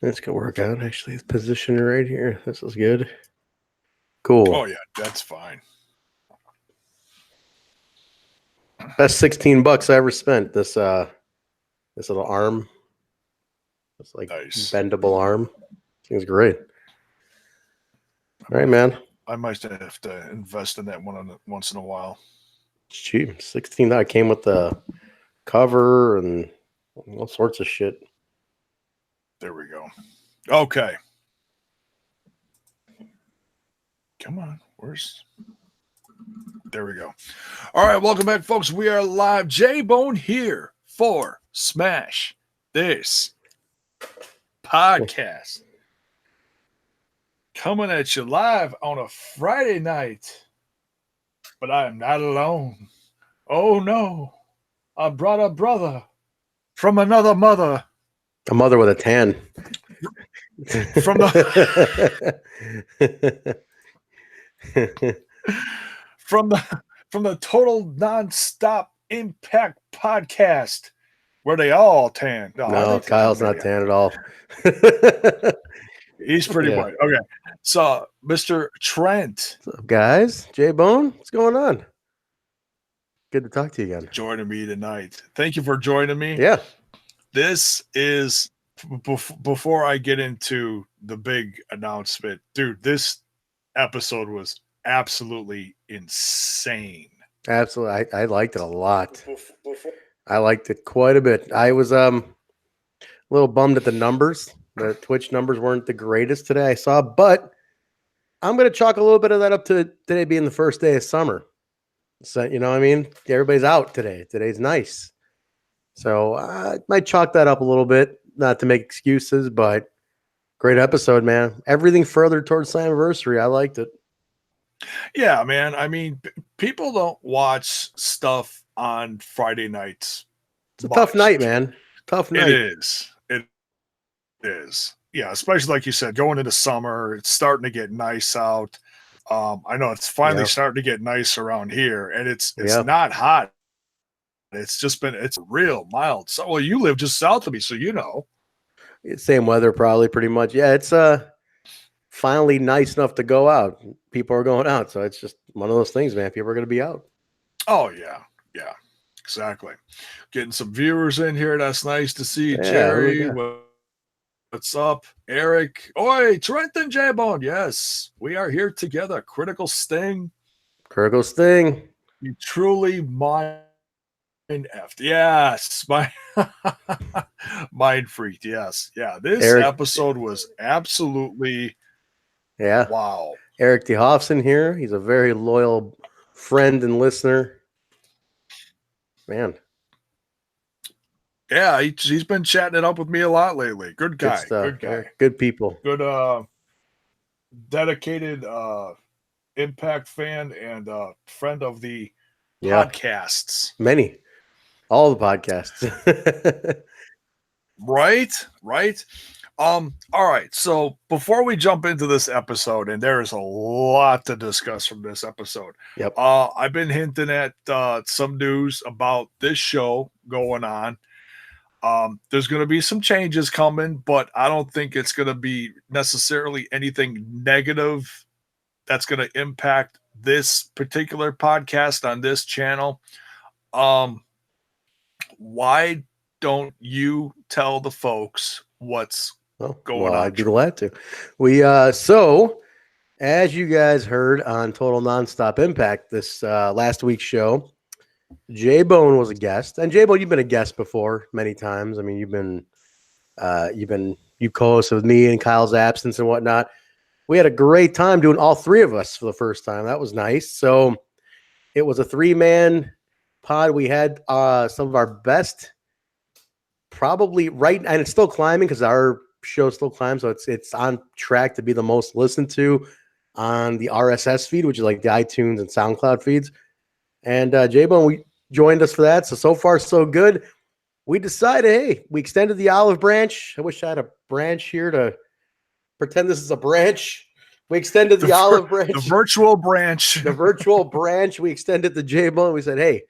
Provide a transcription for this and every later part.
This could work out, actually. It's positioned right here. This is good. Cool. Oh yeah, that's fine. Best $16 I ever spent. This little arm. It's like Nice. bendable arm. Seems great. All right, man. I might have to invest in that one once in a while. It's cheap. $16. Came with the cover and all sorts of shit. There we go. Okay. Come on. Where's... There we go. All right, welcome back, folks. We are live. J-Bone here for Smash This Podcast. Coming at you live on a Friday night. But I am not alone. Oh no. I brought a brother from another mother. A mother with a tan. From the from the Total Nonstop Impact Podcast, where they all tan. No, Kyle's not tan at all. He's pretty white. Okay. So, Mr. Trent. What's up, guys? J-Bone, what's going on? Good to talk to you again. Joining me tonight. Thank you for joining me. Yeah. This is, before I get into the big announcement, dude, this episode was absolutely insane. Absolutely. I liked it a lot. I liked it quite a bit. I was a little bummed at the numbers. The Twitch numbers weren't the greatest today, I saw, but I'm going to chalk a little bit of that up to today being the first day of summer. So, you know what I mean? Everybody's out today. Today's nice. So I might chalk that up a little bit, not to make excuses, but great episode, man. Everything further towards Slammiversary. I liked it. Yeah, man. I mean, people don't watch stuff on Friday nights. It's a tough night, man. Tough night. It is. It is. Yeah, especially like you said, going into summer, it's starting to get nice out. I know it's finally starting to get nice around here, and it's not hot. It's real mild. So, well, you live just south of me, so you know. Same weather, probably, pretty much. Yeah, it's finally nice enough to go out. People are going out, so it's just one of those things, man. People are going to be out. Oh yeah, exactly. Getting some viewers in here. That's nice to see. Jerry, what's up? Eric, oi, Trent and J-Bone. Yes, we are here together. Critical Sting. You truly mind effed. Yes, mind freaked. Yes, yeah. This episode was absolutely wow. Eric DeHoffson here. He's a very loyal friend and listener. Man. Yeah, he's been chatting it up with me a lot lately. Good guy. Good guy. Good people. Good dedicated Impact fan and friend of the podcasts. Many. All the podcasts. Right. All right. So before we jump into this episode, and there is a lot to discuss from this episode. Yep. I've been hinting at some news about this show going on. There's going to be some changes coming, but I don't think it's going to be necessarily anything negative that's going to impact this particular podcast on this channel. Why don't you tell the folks what's going on? I'd be glad to. We so as you guys heard on Total Nonstop Impact this last week's show, J-Bone was a guest, and J-Bone, you've been a guest before many times. I mean, you co-hosted with me in Kyle's absence and whatnot. We had a great time doing all three of us for the first time. That was nice. So it was a 3-man pod. We had some of our best, probably and it's still climbing because our show still climbs. So it's on track to be the most listened to on the RSS feed, which is like the iTunes and SoundCloud feeds. And J-Bone, we joined us for that. So far, so good. We decided, hey, we extended the olive branch. I wish I had a branch here to pretend this is a branch. We extended the olive branch. The virtual branch. The virtual branch. We extended the J-Bone. We said, hey,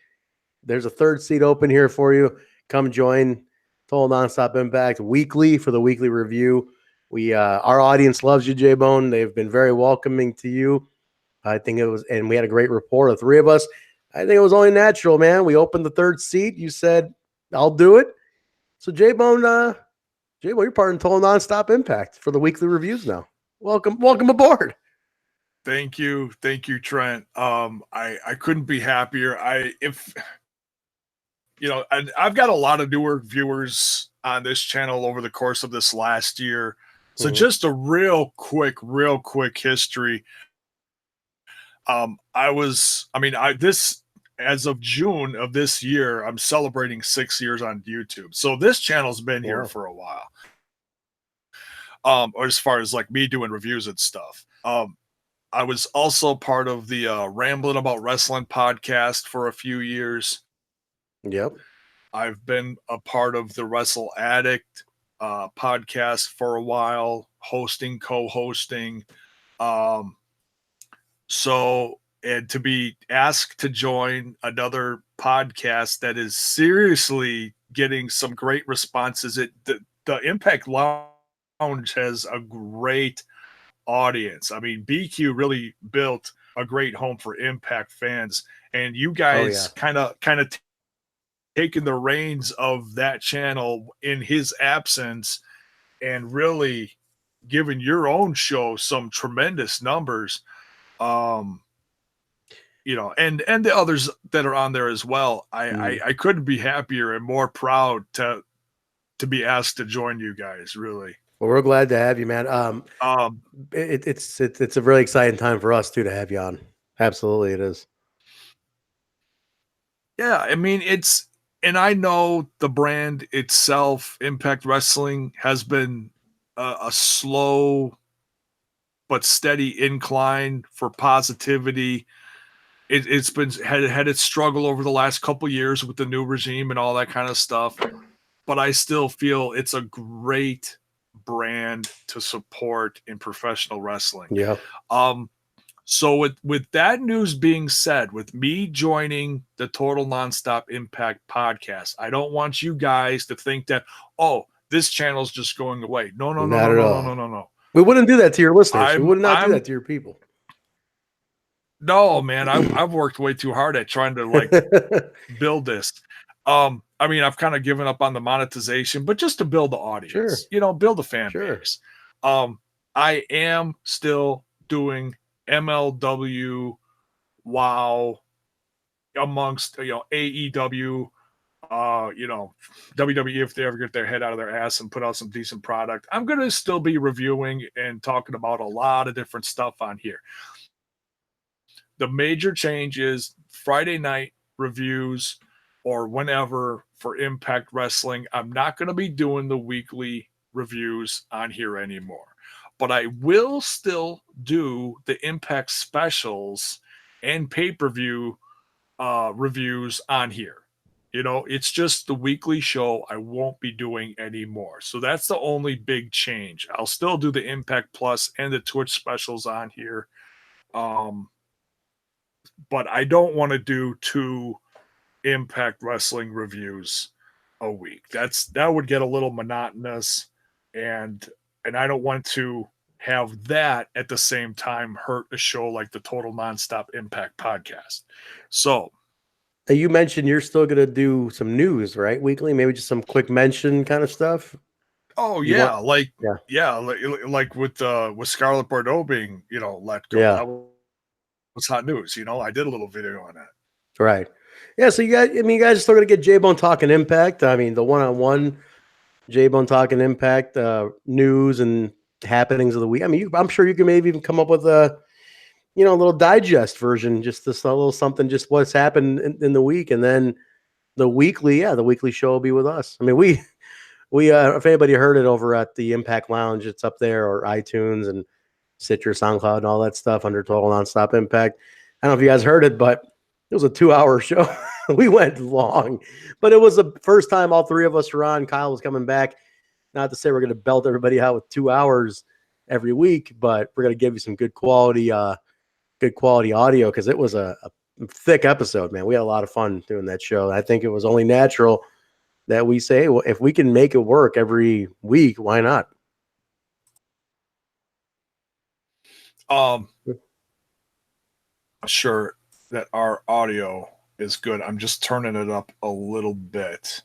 there's a third seat open here for you. Come join Total Nonstop Impact weekly for the weekly review. We our audience loves you, J Bone. They've been very welcoming to you. I think it was, and we had a great rapport, the three of us. I think it was only natural, man. We opened the third seat. You said, "I'll do it." So J Bone, you're part of Total Nonstop Impact for the weekly reviews now. Welcome aboard. Thank you, Trent. I couldn't be happier. I've got a lot of newer viewers on this channel over the course of this last year. So Mhm. just a real quick history. This as of June of this year, I'm celebrating 6 years on YouTube. So this channel's been here Wow. for a while. Or as far as like me doing reviews and stuff. I was also part of the Rambling About Wrestling podcast for a few years. Yep. I've been a part of the Wrestle Addict podcast for a while, co-hosting. Um, and to be asked to join another podcast that is seriously getting some great responses. The Impact Lounge has a great audience. I mean, BQ really built a great home for Impact fans, and you Oh yeah. guys kind of taken the reins of that channel in his absence and really given your own show some tremendous numbers. And the others that are on there as well. I couldn't be happier and more proud to be asked to join you guys, really. Well, we're glad to have you, man. It's a really exciting time for us too to have you on. Absolutely, it is. Yeah, I mean, and I know the brand itself, Impact Wrestling, has been a slow but steady incline for positivity. It's been had its struggle over the last couple years with the new regime and all that kind of stuff, but I still feel it's a great brand to support in professional wrestling. Yeah. So with that news being said, with me joining the Total Nonstop Impact podcast, I don't want you guys to think that, oh, this channel's just going away. No. Not at all. We wouldn't do that to your listeners. We would not do that to your people. No, man, I've worked way too hard at trying to like build this. I mean, I've kind of given up on the monetization, but just to build the audience, Sure. Build a fan base. I am still doing MLW, WOW, amongst AEW, WWE if they ever get their head out of their ass and put out some decent product. I'm gonna still be reviewing and talking about a lot of different stuff on here. The major change is Friday night reviews or whenever for Impact Wrestling. I'm not going to be doing the weekly reviews on here anymore, but I will still do the Impact specials and pay-per-view reviews on here. It's just the weekly show I won't be doing anymore. So that's the only big change. I'll still do the Impact Plus and the Twitch specials on here. But I don't want to do 2 Impact Wrestling reviews a week. That would get a little monotonous, and I don't want to have that at the same time hurt a show like the Total Nonstop Impact podcast. So you mentioned you're still going to do some news, right? Weekly, maybe just some quick mention kind of stuff. Oh yeah, like with Scarlett Bordeaux being let go. Yeah. That was hot news. I did a little video on that. Right. Yeah. So you guys are still going to get J-Bone talking Impact. I mean, the one-on-one J-Bone talking Impact news and happenings of the week. I mean, I'm sure you can maybe even come up with a little digest version, just this little something, just what's happened in the week, and then the weekly show will be with us. I mean, we if anybody heard it over at the Impact Lounge, it's up there, or iTunes and Stitcher, SoundCloud, and all that stuff under Total Nonstop Impact. I don't know if you guys heard it, but it was a 2-hour show. We went long, but it was the first time all three of us were on. Kyle was coming back. Not to say we're going to belt everybody out with 2 hours every week, but we're going to give you some good quality audio, because it was a thick episode, man. We had a lot of fun doing that show. I think it was only natural that we say, well, if we can make it work every week, why not? Sure that our audio is good. I'm just turning it up a little bit.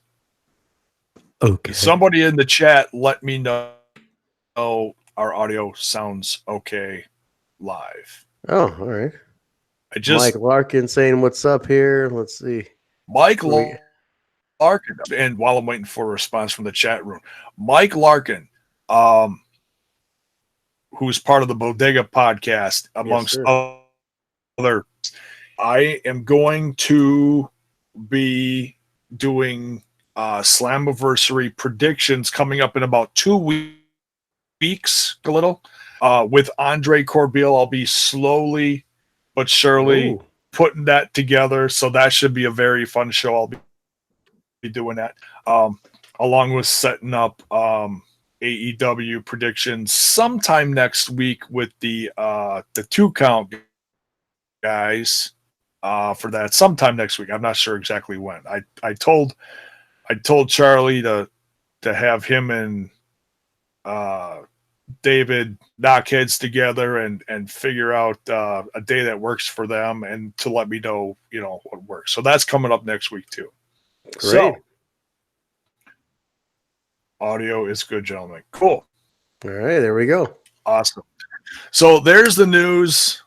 Okay. Somebody in the chat let me know our audio sounds okay live. Oh, all right. I Mike just Larkin saying what's up here. Let's see. Mike We- Larkin, and while I'm waiting for a response from the chat room, Mike Larkin, who's part of the Bodega podcast, amongst other, I am going to be doing Slammiversary predictions coming up in about 2 weeks, a little. With Andre Corbeil, I'll be slowly but surely putting that together. So that should be a very fun show. I'll be doing that, along with setting up AEW predictions sometime next week with the 2 count guys for that sometime next week. I'm not sure exactly when. I told Charlie to have him and David knock heads together and figure out a day that works for them, and to let me know, what works. So that's coming up next week too. Great. So audio is good, gentlemen. Cool. All right, there we go. Awesome. So there's the news.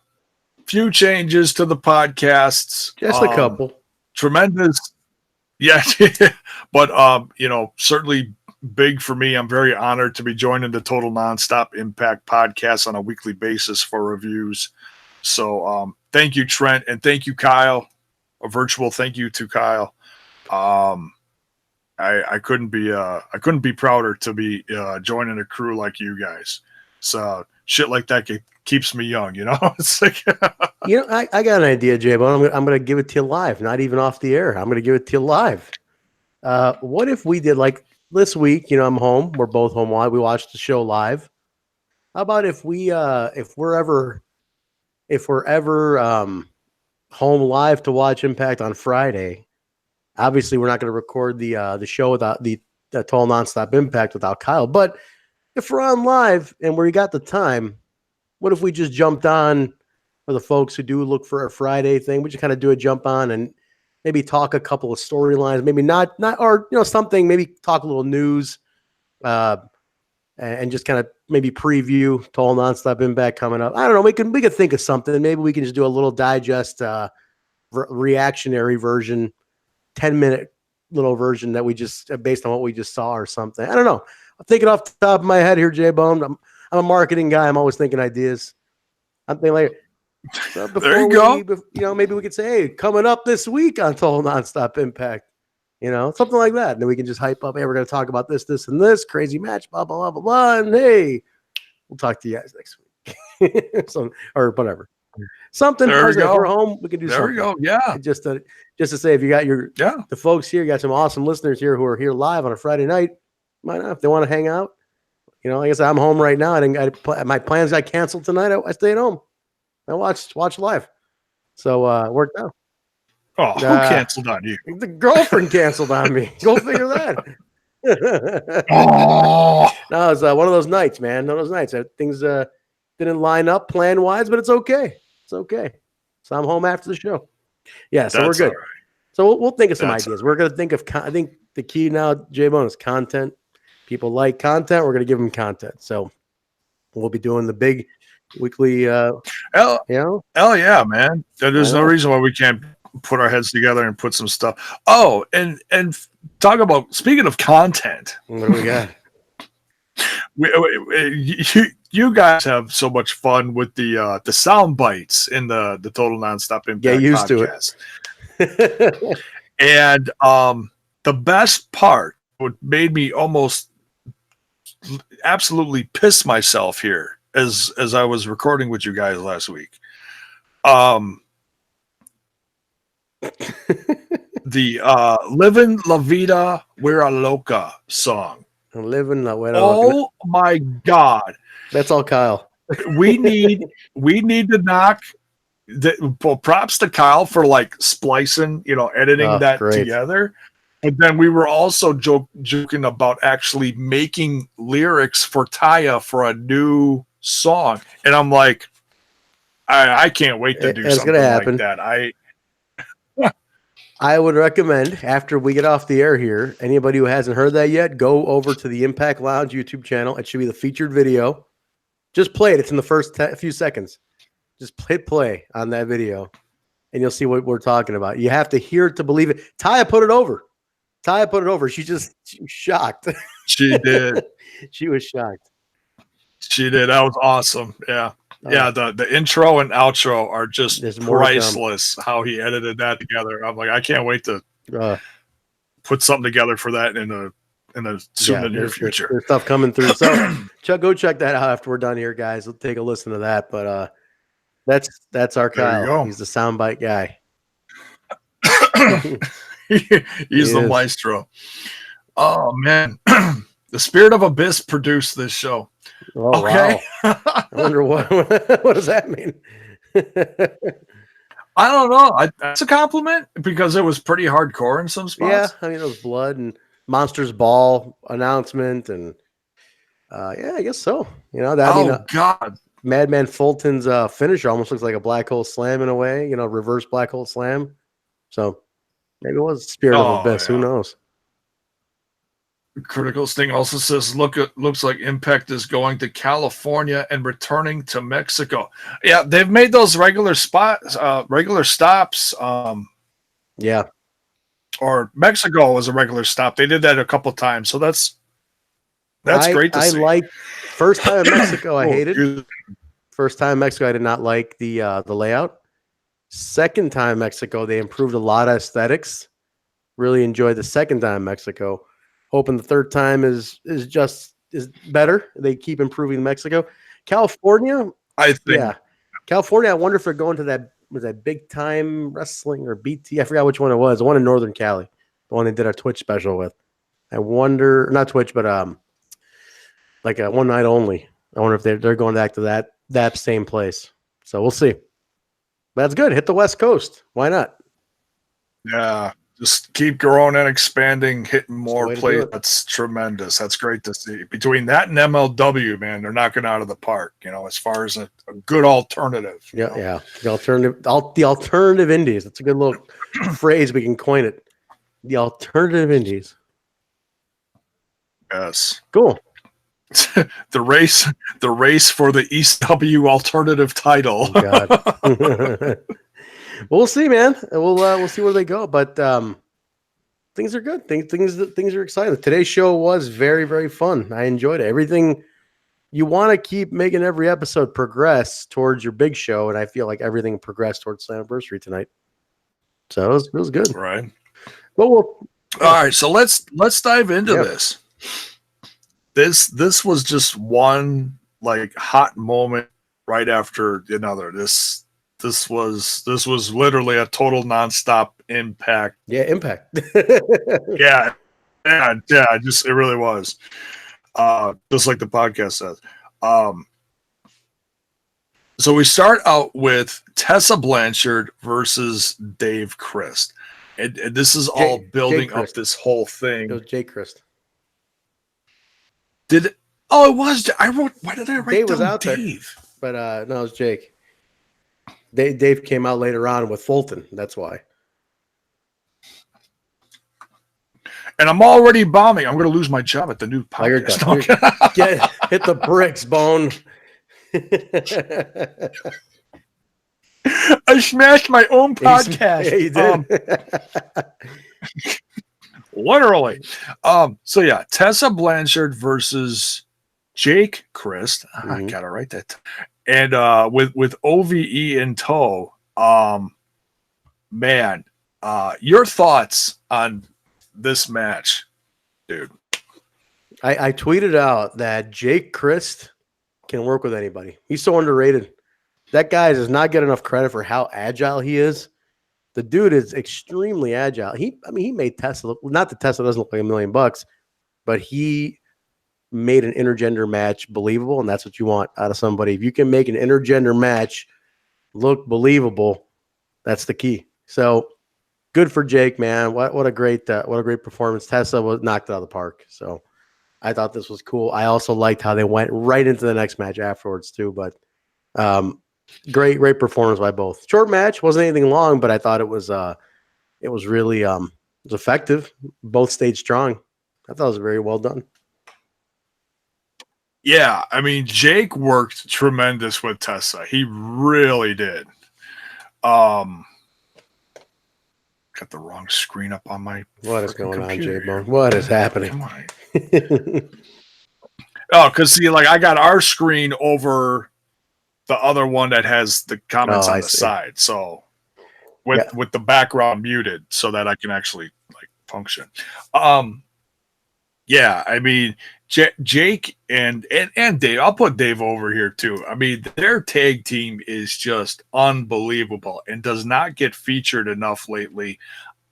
Few changes to the podcasts. Just a couple. Tremendous. Yeah. But, certainly big for me. I'm very honored to be joining the Total Nonstop Impact podcast on a weekly basis for reviews. So thank you, Trent, and thank you, Kyle. A virtual thank you to Kyle. I couldn't be prouder to be joining a crew like you guys. So shit like that keeps me young, It's like I got an idea, Jay, but I'm gonna give it to you live, not even off the air. I'm gonna give it to you live. What if we did like this week? I'm home. We're both home. We watched the show live. How about if we're ever home live to watch Impact on Friday? Obviously, we're not going to record the show without the Total Nonstop Impact without Kyle. But if we're on live and we got the time, what if we just jumped on for the folks who do look for a Friday thing? We just kind of do a jump on and maybe talk a couple of storylines, maybe not or something. Maybe talk a little news, and just kind of maybe preview Total Nonstop Impact coming up. I don't know. We could think of something. Maybe we can just do a little digest, reactionary version. 10-minute little version that we just based on what we just saw or something. I don't know. I'm thinking off the top of my head here, J Bone. I'm a marketing guy. I'm always thinking ideas. I'm thinking like there you go. Maybe we could say, hey, coming up this week on Total Nonstop Impact, something like that. And then we can just hype up. Hey, we're going to talk about this, and this crazy match, blah, blah, blah, blah, blah. And hey, we'll talk to you guys next week. Or whatever. Something. There we go. If we're home, we can do something. There we go. Yeah. Just to say, if you got the folks here, you got some awesome listeners here who are here live on a Friday night. Why not? If they want to hang out, like I said, I'm home right now. My plans got canceled tonight. I stayed home. I watched live. So it worked out. Oh, who canceled on you? The girlfriend canceled on me. Go figure that. No, it was one of those nights, man. One of those nights. Things didn't line up plan wise, but it's okay. It's okay. So I'm home after the show. Yeah, so we're good. Right. So we'll think of some ideas. We're going to think of, I think the key now, J-Bone, is content. People like content. We're going to give them content. So we'll be doing the big weekly, hell yeah, man. There's no reason why we can't put our heads together and put some stuff. Oh, and talk about, speaking of content. What do we got? You guys have so much fun with the sound bites in the Total Nonstop Impact used podcast. To it. And the best part, what made me almost absolutely piss myself here as I was recording with you guys last week. The Livin' La Vida We're Loca song. Living La Vida. Oh my God. That's all Kyle. we need to knock props to Kyle for like splicing, editing that together. But then we were also joking about actually making lyrics for Taya for a new song. And I'm like, I can't wait to do It's something gonna like happen. that. I would recommend after we get off the air here, anybody who hasn't heard that yet, go over to the Impact Lounge YouTube channel. It should be the featured video. Just play it. It's in the first few seconds. Just play on that video, and you'll see what we're talking about. You have to hear it to believe it. Taya put it over. She was shocked. She did. She was shocked. She did. That was awesome. Yeah. Yeah, the intro and outro are just priceless. How he edited that together. I'm like, I can't wait to put something together for that in the near future. There's stuff coming through. So go check that out after we're done here, guys. We'll take a listen to that. But that's our Kyle. He's the soundbite guy. He's the maestro. Oh man. The Spirit of Abyss produced this show. Oh, okay. Wow. I wonder what does that mean? I don't know. That's a compliment because it was pretty hardcore in some spots. Yeah, I mean, it was blood and Monsters Ball announcement, and yeah, I guess so. You know that. God, Madman Fulton's finisher almost looks like a black hole slam in a way. You know, reverse black hole slam. So maybe it was Spirit of Abyss. Yeah. Who knows? Critical Sting also says, looks like Impact is going to California and returning to Mexico. Yeah, they've made those regular stops. Yeah. Or Mexico was a regular stop. They did that a couple times. So that's great to see. I like first time in Mexico, I hated. First time in Mexico, I did not like the layout. Second time in Mexico, they improved a lot of aesthetics. Really enjoyed the second time in Mexico. Hoping the third time is better. They keep improving Mexico. California, I think. Yeah. California, I wonder if they're going to that Big Time Wrestling or BT. I forgot which one it was. The one in Northern Cali. The one they did a Twitch special with. I wonder, not Twitch, but like a one night only. I wonder if they're going back to that same place. So we'll see. But that's good. Hit the West Coast. Why not? Yeah. Just keep growing and expanding, hitting more plays. That's tremendous. That's great to see. Between that and MLW, man, they're knocking out of the park, you know, as far as a good alternative. Yeah, yeah. The alternative indies. That's a good little phrase. We can coin it. The alternative indies. Yes. Cool. the race for the ECW alternative title. Oh, God. We'll see, man. We'll see where they go, but things are good. Things are exciting. Today's show was very, very fun. I enjoyed it. Everything you want to keep making every episode progress towards your big show, and I feel like everything progressed towards Slammiversary tonight. So it was good, right? But all right. So let's dive into this. This was just one like hot moment right after another. This was literally a total nonstop Impact. Yeah, Impact. yeah. Just it really was. Just like the podcast says. So we start out with Tessa Blanchard versus Dave Christ, and this is all building up this whole thing. It was Jay Christ. It was. I wrote. Why did I write Dave down was out Dave? There, but no, it was Jake. Dave came out later on with Fulton. That's why. And I'm already bombing. I'm going to lose my job at the new podcast. Hit the bricks, Bone. I smashed my own podcast. Yeah, you did. Literally. So yeah, Tessa Blanchard versus Jake Christ. Mm-hmm. I gotta write that. And with OVE in tow, man, your thoughts on this match, dude? I tweeted out that Jake Christ can work with anybody. He's so underrated. That guy does not get enough credit for how agile he is. The dude is extremely agile. He made Tessa look, not that Tessa doesn't look like $1 million, but he made an intergender match believable, and that's what you want out of somebody. If you can make an intergender match look believable, that's the key. So good for Jake, man. What a great performance. Tessa was knocked out of the park. So I thought this was cool. I also liked how they went right into the next match afterwards too. But Great performance by both. Short match, wasn't anything long, but I thought it was really it was effective. Both stayed strong. I thought it was very well done. Yeah, I mean, Jake worked tremendous with Tessa. He really did. Got the wrong screen up on my What is going computer on, J-Bone? What is happening? Come on. Oh, because see, like I got our screen over the other one that has the comments on the side. So with the background muted so that I can actually like function. Yeah, I mean Jake and Dave. I'll put Dave over here too. I mean, their tag team is just unbelievable and does not get featured enough lately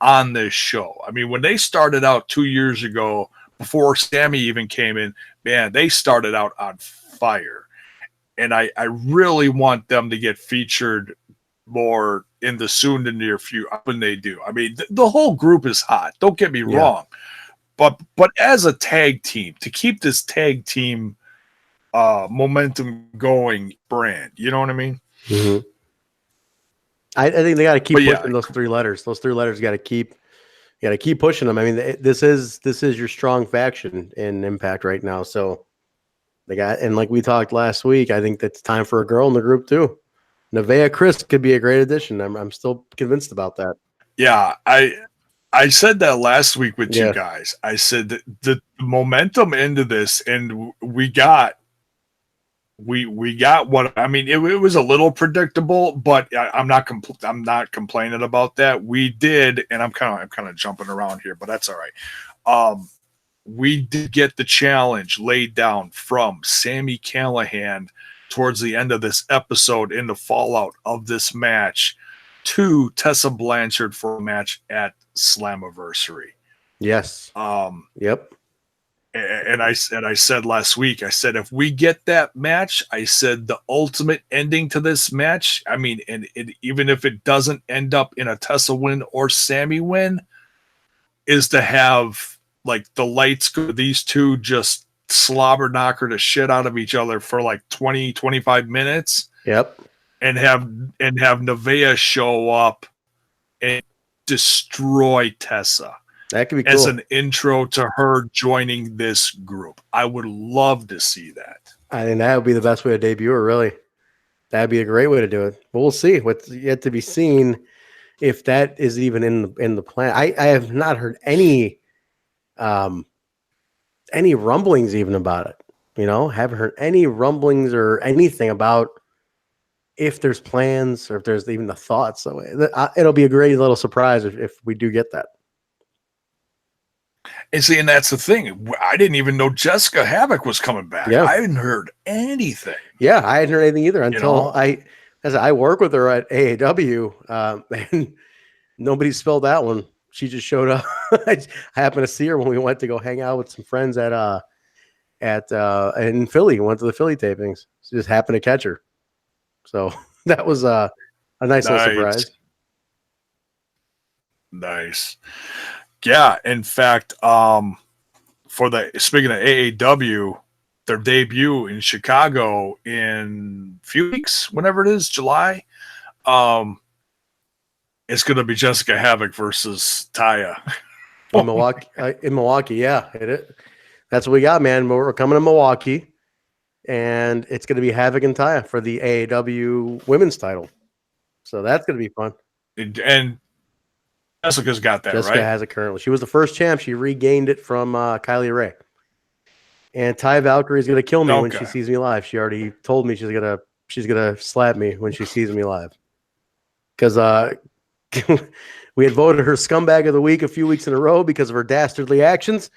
on this show. I mean, when they started out 2 years ago, before Sammy even came in, man, they started out on fire. And I really want them to get featured more in the soon to near future when they do. I mean, the whole group is hot. Don't get me wrong. But as a tag team, to keep this tag team momentum going brand, you know what I mean? Mm-hmm. I think they got to keep pushing those 3 letters. Those 3 letters got to keep pushing them. I mean, this is your strong faction in Impact right now. So they got, and like we talked last week, I think that's time for a girl in the group too. Nevaeh Chris could be a great addition. I'm still convinced about that. Yeah, I said that last week with you guys. I said that the momentum into this, and we got what I mean. It was a little predictable, but I'm not complaining about that. We did, and I'm kind of jumping around here, but that's all right. We did get the challenge laid down from Sami Callihan towards the end of this episode in the fallout of this match to Tessa Blanchard for a match at Slammiversary. Yes. Yep. And I said last week, I said, if we get that match, I said the ultimate ending to this match, I mean, and even if it doesn't end up in a Tessa win or Sammy win, is to have like the lights go, these two just slobber knocker the shit out of each other for like 20, 25 minutes. Yep. And have Nevaeh show up and destroy Tessa. That could be cool. As an intro to her joining this group. I would love to see that. I think that would be the best way to debut her, really. That'd be a great way to do it. But we'll see. What's yet to be seen if that is even in the plan. I have not heard any rumblings even about it. You know, haven't heard any rumblings or anything about if there's plans or if there's even the thoughts. So it'll be a great little surprise if we do get that. And see, and that's the thing. I didn't even know Jessica Havoc was coming back. Yeah. I hadn't heard anything. Yeah, I hadn't heard anything either until I work with her at AAW, and nobody spilled that one. She just showed up. I happened to see her when we went to go hang out with some friends in Philly. Went to the Philly tapings. So just happened to catch her. So that was a nice little surprise. Nice. Yeah, in fact, speaking of AAW, their debut in Chicago in a few weeks, whenever it is, July, it's going to be Jessica Havoc versus Taya. In Milwaukee, yeah. That's what we got, man. We're coming to Milwaukee, and it's going to be Havoc and Taya for the AAW women's title. So that's going to be fun. And Jessica's got that, Jessica has it currently. She was the first champ. She regained it from Kylie Ray. And Ty Valkyrie is going to kill me when she sees me live. She already told me she's gonna slap me when she sees me live. Because we had voted her scumbag of the week a few weeks in a row because of her dastardly actions.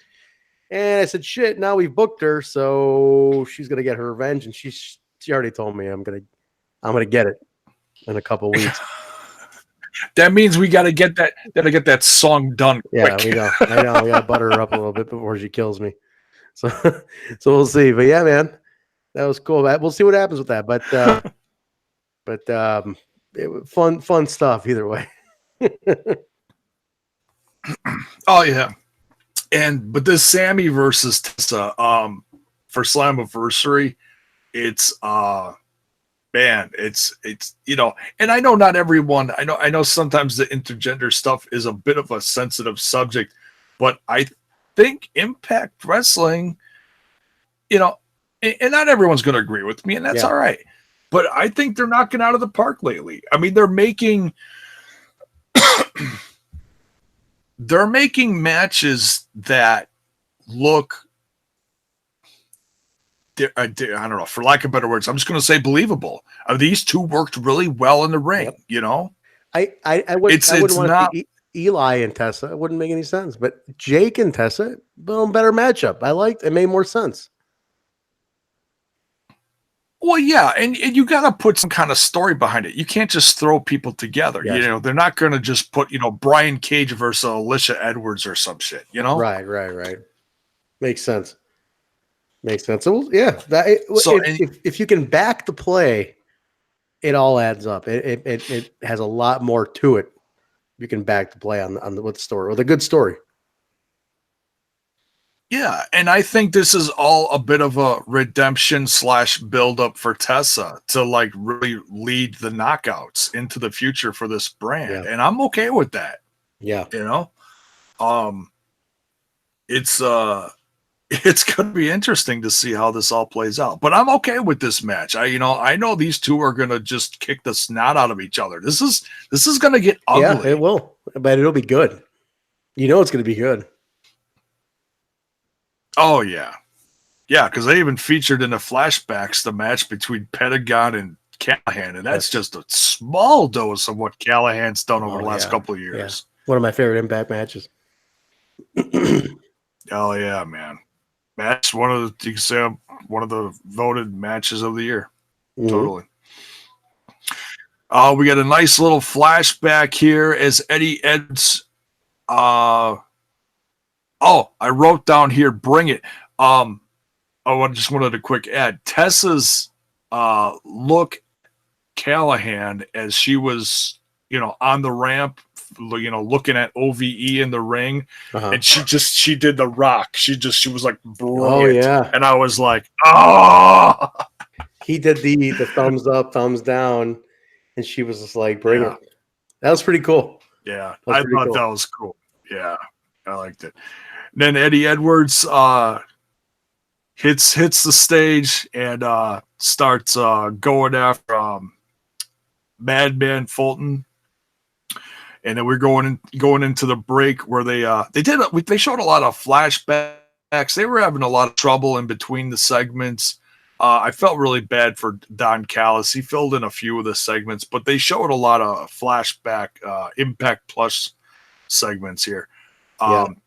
And I said, shit, now we've booked her, so she's gonna get her revenge. And she already told me I'm gonna get it in a couple weeks. That means we got to get that song done quick. Yeah, we know. I know. We got to butter her up a little bit before she kills me. So we'll see. But yeah, man, that was cool. We'll see what happens with that. But fun stuff either way. Oh yeah, but this Sammy versus Tessa for Slammiversary, it's man, it's and I know not everyone. I know sometimes the intergender stuff is a bit of a sensitive subject, but I think Impact Wrestling, and not everyone's going to agree with me, and that's all right. But I think they're knocking out of the park lately. I mean, they're making matches that look, I don't know, for lack of better words, I'm just going to say believable. These two worked really well in the ring. I wouldn't want to see Eli and Tessa. It wouldn't make any sense. But Jake and Tessa, boom, better matchup. I liked it. Made more sense. Well, yeah, and you got to put some kind of story behind it. You can't just throw people together. Yes. They're not going to just put, Brian Cage versus Alicia Edwards or some shit, Right. Makes sense. So, yeah, if you can back the play, it all adds up. It has a lot more to it. You can back the play on with the story, with a good story. Yeah, and I think this is all a bit of a redemption / build up for Tessa to like really lead the knockouts into the future for this brand, and I'm okay with that. Yeah, it's going to be interesting to see how this all plays out. But I'm okay with this match. I know these two are going to just kick the snot out of each other. This is going to get ugly. Yeah, it will, but it'll be good. It's going to be good. Oh yeah, because they even featured in the flashbacks the match between Pentagon and Callahan, and that's just a small dose of what Callahan's done over the last couple of years. Yeah. One of my favorite Impact matches. Oh yeah, man. Match one of the voted matches of the year. Mm-hmm. Totally. We got a nice little flashback here as Eddie Edwards. I wrote down here, bring it. I just wanted a quick add. Tessa's look Callahan as she was, on the ramp, looking at OVE in the ring, and she did the rock. She was like brilliant. Oh yeah, and I was like, oh. He did the thumbs up, thumbs down, and she was just like, bring it. That was pretty cool. Yeah, I thought that was cool. Yeah, I liked it. Then Eddie Edwards hits the stage and starts going after Madman Fulton, and then we're going into the break where they showed a lot of flashbacks. They were having a lot of trouble in between the segments. I felt really bad for Don Callis. He filled in a few of the segments, but they showed a lot of flashback Impact Plus segments here.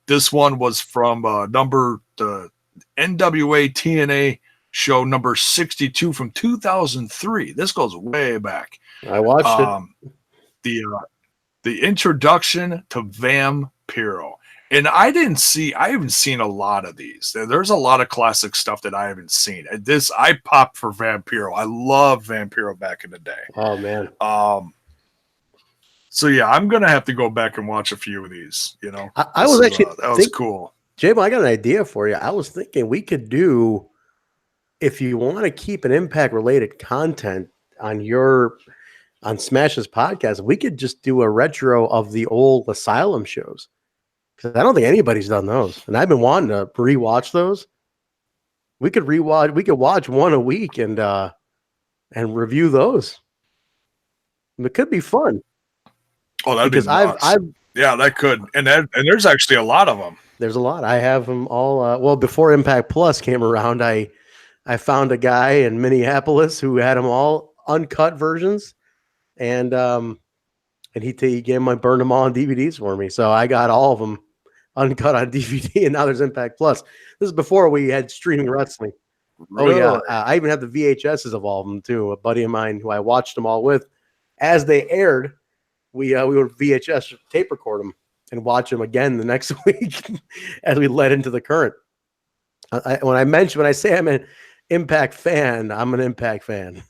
This one was from the NWA TNA show number 62 from 2003. This goes way back. I watched it. The introduction to Vampiro. And I haven't seen a lot of these. There's a lot of classic stuff that I haven't seen. I popped for Vampiro. I loved Vampiro back in the day. Oh man. So yeah, I'm gonna have to go back and watch a few of these. I was actually that was cool. Jabo, I got an idea for you. I was thinking we could do, if you want to keep an Impact related content on Smash's podcast, we could just do a retro of the old Asylum shows, because I don't think anybody's done those, and I've been wanting to rewatch those. We could watch one a week and review those. It could be fun. Oh, that'd be nuts. Yeah, that could, and there's actually a lot of them. There's a lot. I have them all. Well, before Impact Plus came around, I found a guy in Minneapolis who had them all uncut versions, and he burned them all on DVDs for me. So I got all of them uncut on DVD, and now there's Impact Plus. This is before we had streaming wrestling. Really? Oh yeah, I even have the VHSs of all of them too. A buddy of mine who I watched them all with, as they aired, we would VHS tape record them and watch them again the next week as we led into the current. When I say I'm an Impact fan, I'm an Impact fan.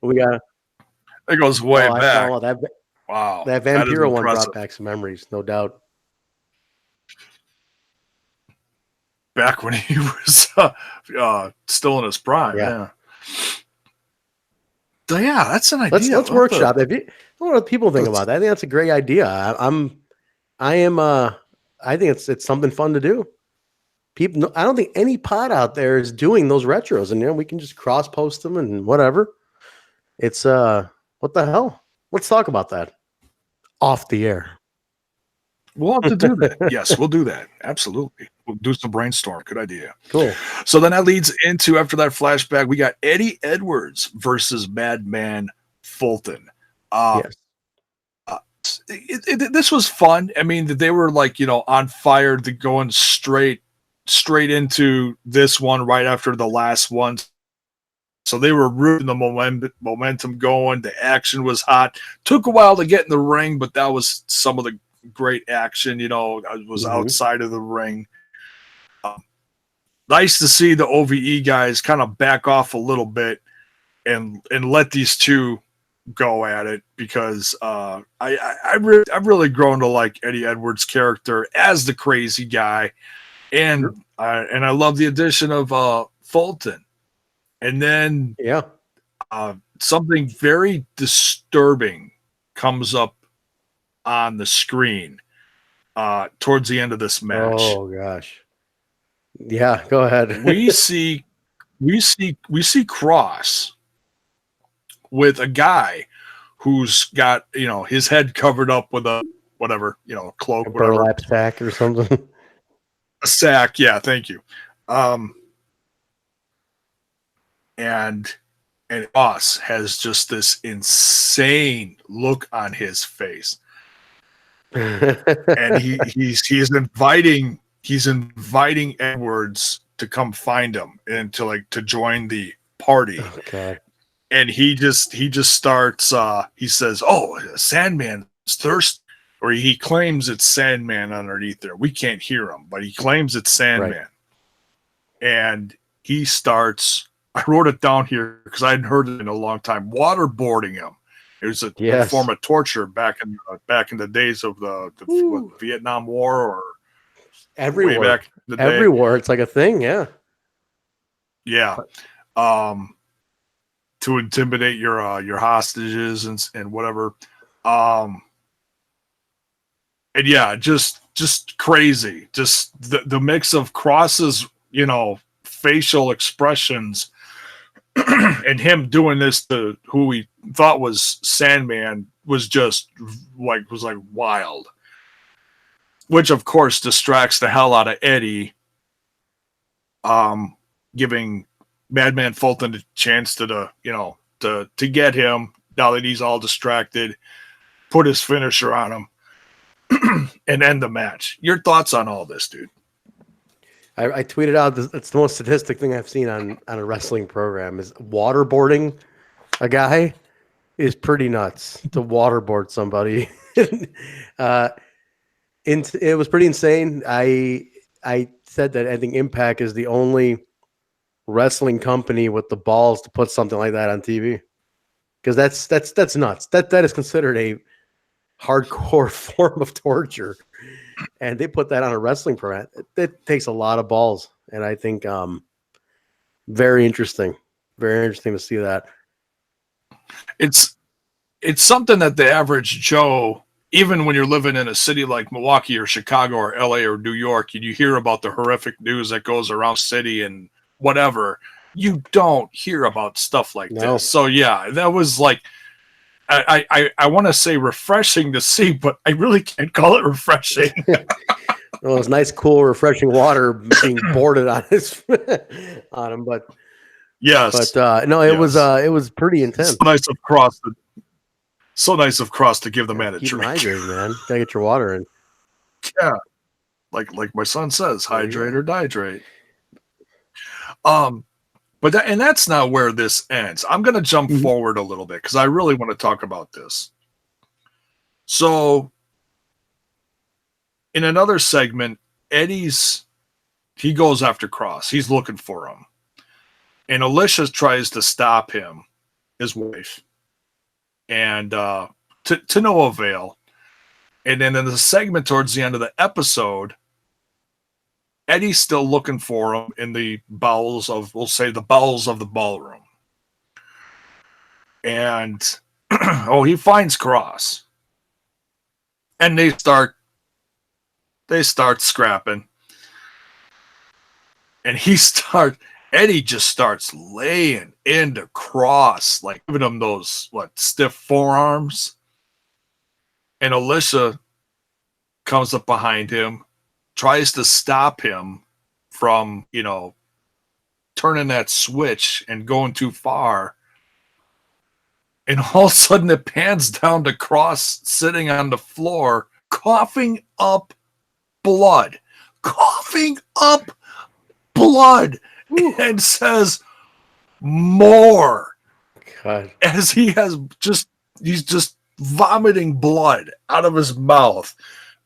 We got. It goes way back. Wow, that Vampiro one brought back some memories, no doubt. Back when he was still in his prime, yeah. Yeah, that's an idea. Let's workshop. If you, what do people think about that? I think that's a great idea. I think it's something fun to do. People, I don't think any pod out there is doing those retros, and we can just cross post them and whatever. It's what the hell? Let's talk about that off the air. We'll have to do that. Yes, we'll do that. Absolutely. We'll do some brainstorm. Good idea. Cool. So then that leads into, after that flashback, we got Eddie Edwards versus Madman Fulton. Yes. This was fun. I mean, they were like, on fire, going straight into this one right after the last one. So they were rooting the momentum going. The action was hot. Took a while to get in the ring, but that was some of the great action. It was outside of the ring. Nice to see the OVE guys kind of back off a little bit and let these two go at it, because I've really grown to like Eddie Edwards' character as the crazy guy, and I love the addition of Fulton. And then something very disturbing comes up on the screen towards the end of this match. Oh gosh. Yeah, go ahead. we see Cross with a guy who's got, his head covered up with a whatever, cloak, a burlap sack or something. A sack, yeah, thank you. And Cross has just this insane look on his face. And he's inviting Edwards to come find him and to join the party. Okay. And he just starts he says, "Oh, Sandman's thirsty," or he claims it's Sandman underneath there. We can't hear him, but he claims it's Sandman. Right. And he starts, I wrote it down here because I hadn't heard it in a long time, waterboarding him. It was a form of torture back in the days of the Vietnam War, or everywhere. Way back in the day. Everywhere, it's like a thing, yeah. Yeah. To intimidate your hostages and whatever. And yeah, just crazy. Just the mix of Cross's, facial expressions and him doing this to who we thought was Sandman was just like wild. Which of course distracts the hell out of Eddie, giving Madman Fulton a chance to get him now that he's all distracted, put his finisher on him, and end the match. Your thoughts on all this, dude? I tweeted out, it's the most sadistic thing I've seen on a wrestling program, is waterboarding a guy is pretty nuts. To waterboard somebody. It was pretty insane. I said that I think Impact is the only wrestling company with the balls to put something like that on TV, because that's nuts. That is considered a hardcore form of torture, and they put that on a wrestling program. It takes a lot of balls, and I think very interesting to see that. It's something that the average Joe, even when you're living in a city like Milwaukee or Chicago or LA or New York, and you hear about the horrific news that goes around the city and whatever, you don't hear about stuff like this. So yeah, that was like, I want to say refreshing to see, but I really can't call it refreshing. Well, it's nice, cool, refreshing water being boarded on on him, but yes, but no, it was pretty intense. So nice of Cross to give the man a drink. Hydrated, man. Gotta get your water in. Yeah, like my son says, hydrate or dihydrate. But that's not where this ends. I'm going to jump forward a little bit because I really want to talk about this. So, in another segment, he goes after Cross. He's looking for him, and Alicia tries to stop him, his wife, and to no avail. And then in the segment towards the end of the episode, Eddie's still looking for him in the bowels of, we'll say, the bowels of the ballroom. And he finds Cross, and they start scrapping, and Eddie just starts laying into Cross, like giving him those stiff forearms, and Alicia comes up behind him, tries to stop him from turning that switch and going too far. And all of a sudden it pans down to Cross sitting on the floor, coughing up blood, and says, "More." God. As he's just vomiting blood out of his mouth,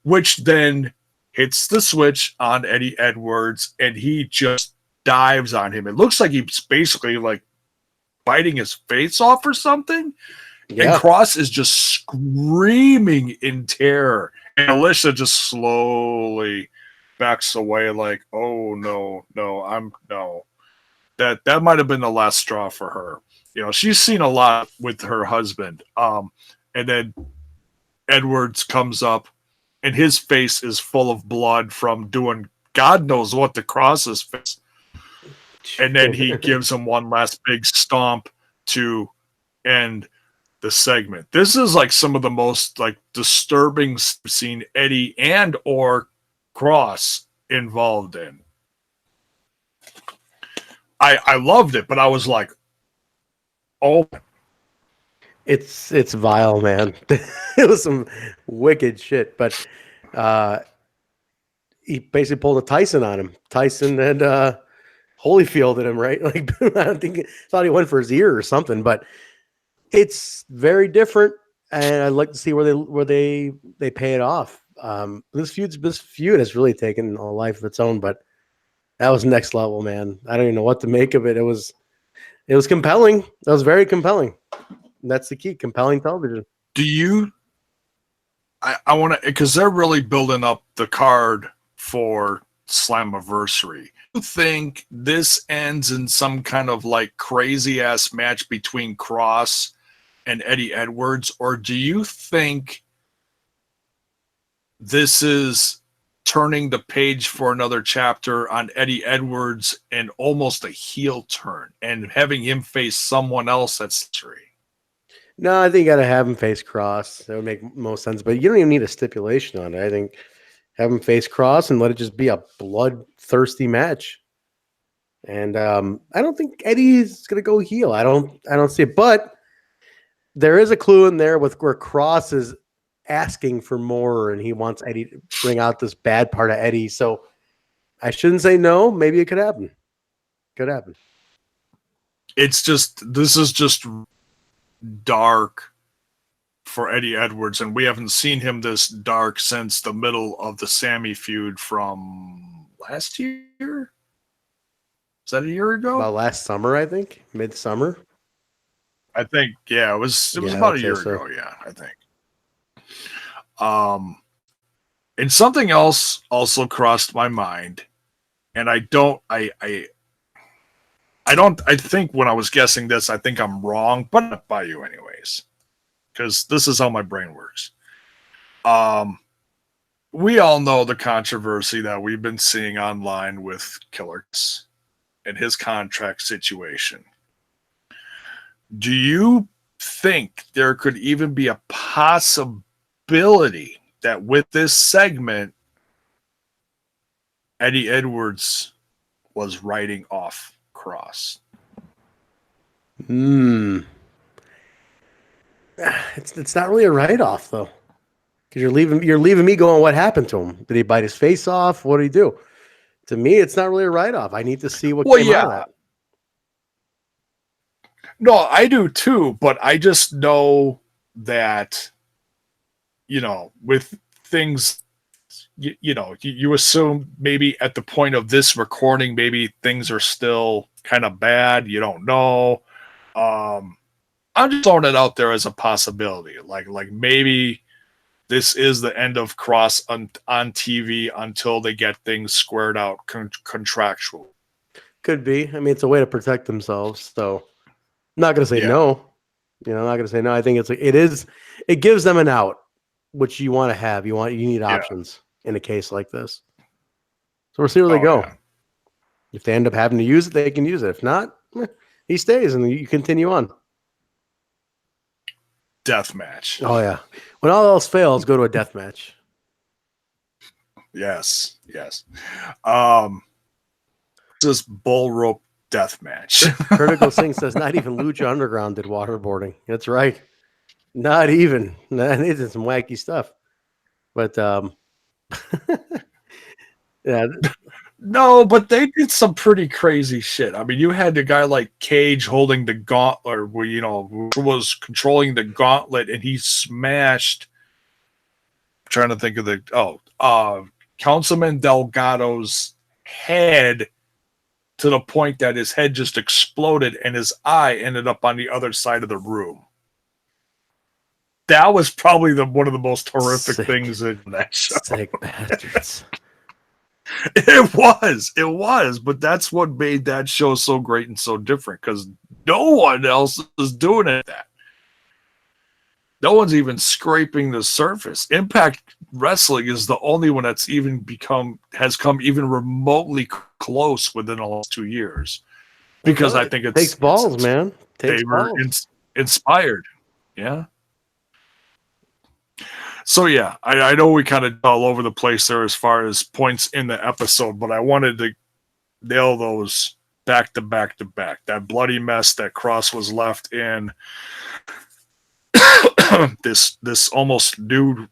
which then hits the switch on Eddie Edwards, and he just dives on him. It looks like he's basically like biting his face off or something. Yeah. And Cross is just screaming in terror. And Alicia just slowly backs away like, oh no. That might have been the last straw for her. She's seen a lot with her husband. And then Edwards comes up and his face is full of blood from doing God knows what to Cross's face. And then he gives him one last big stomp to end the segment. This is like some of the most like disturbing scene Eddie and or Cross involved in. I loved it, but I was like, oh, it's vile, man. It was some wicked shit, but he basically pulled a Tyson on him. Tyson and Holyfield at him, right? Like I thought he went for his ear or something, but it's very different, and I'd like to see where they pay it off. This feud has really taken a life of its own, but that was next level, man. I don't even know what to make of it. It was compelling. That was very compelling. And that's the key, compelling television. Do you? I want to, because they're really building up the card for Slammiversary. Do you think this ends in some kind of like crazy ass match between Cross and Eddie Edwards, or do you think this is turning the page for another chapter on Eddie Edwards and almost a heel turn and having him face someone else that's true? No, I think you got to have him face Cross. That would make most sense. But you don't even need a stipulation on it. I think have him face Cross and let it just be a bloodthirsty match. And I don't think Eddie's gonna go heel. I don't see it. But there is a clue in there with where Cross is asking for more, and he wants Eddie to bring out this bad part of Eddie. So I shouldn't say no. Maybe it could happen. Could happen. This is just dark for Eddie Edwards, and we haven't seen him this dark since the middle of the Sammy feud from last year. Was that a year ago? About last summer, I think. Midsummer. I think, yeah, it was about a year ago, yeah, I think. And something else also crossed my mind, and I think when I was guessing this, I think I'm wrong, but not by you anyways, because this is how my brain works. We all know the controversy that we've been seeing online with Killer and his contract situation. Do you think there could even be a possibility that with this segment, Eddie Edwards was writing off Cross? It's not really a write-off though, because you're leaving me going, what happened to him? Did he bite his face off? What did he do? To me, it's not really a write-off. I need to see what came out of that. No, I do too, but I just know that, with things, you assume maybe at the point of this recording, maybe things are still kind of bad. You don't know. I'm just throwing it out there as a possibility. Like maybe this is the end of Cross on TV until they get things squared out contractual. Could be. I mean, it's a way to protect themselves. So I'm not going to say no. I'm not going to say no. I think it gives them an out, which you want to have. You need options in a case like this. So we'll see where they go. Yeah. If they end up having to use it, they can use it. If not, he stays and you continue on. Death match. Oh yeah. When all else fails, go to a death match. Yes. This bull rope death match. Critical Sing says not even Lucha Underground did waterboarding. That's right. Not even. They did some wacky stuff. But yeah. No, but they did some pretty crazy shit. I mean, you had the guy like Cage holding the gauntlet, or who was controlling the gauntlet, and he smashed. I'm trying to think of Councilman Delgado's head to the point that his head just exploded and his eye ended up on the other side of the room. That was probably one of the most horrific things in that show. Sick bastards. It was, but that's what made that show so great and so different, because no one else is doing it. No one's even scraping the surface. Impact Wrestling is the only one that's has come even remotely close within the last 2 years, because I think it takes balls, man. They were inspired. Yeah. So yeah, I know we kind of all over the place there as far as points in the episode, but I wanted to nail those back to back to back. That bloody mess that Cross was left in, this almost new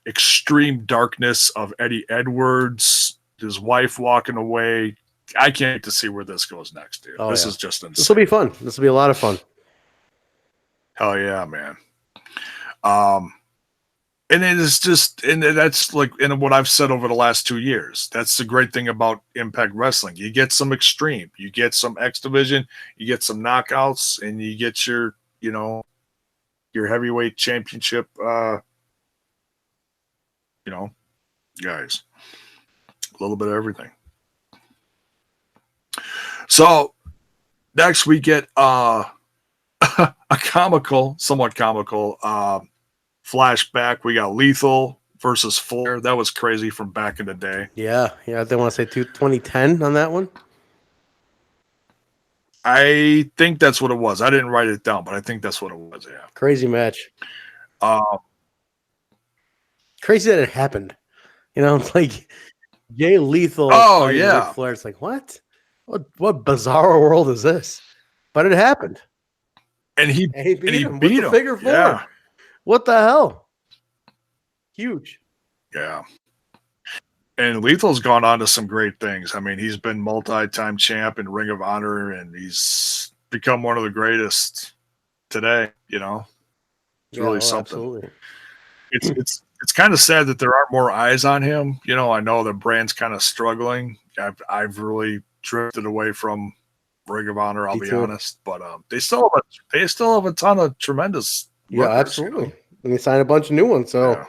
extreme darkness of Eddie Edwards, his wife walking away. I can't wait to see where this goes next, dude. This is just insane. This will be fun. This will be a lot of fun. Hell yeah, man. And it is just, and that's like, and what I've said over the last 2 years, that's the great thing about Impact Wrestling. You get some extreme, you get some X Division, you get some knockouts, and you get your heavyweight championship, guys. A little bit of everything. So next we get a somewhat comical flashback. We got Lethal versus Flair. That was crazy from back in the day. Yeah. They want to say 2010 on that one. I think that's what it was. I didn't write it down, but I think that's what it was. Yeah. Crazy match. Crazy that it happened. It's like Jay Lethal. Oh yeah. Ric Flair. It's like what bizarre world is this? But it happened. And he beat him. Figure four. Yeah. What the hell? Huge. Yeah. And Lethal's gone on to some great things. I mean, he's been multi-time champ in Ring of Honor, and he's become one of the greatest today. It's really something. Absolutely. It's kind of sad that there aren't more eyes on him. I know the brand's kind of struggling. I've really drifted away from Ring of Honor. I'll be honest, but they still have a ton of tremendous. Yeah, absolutely. And they signed a bunch of new ones. So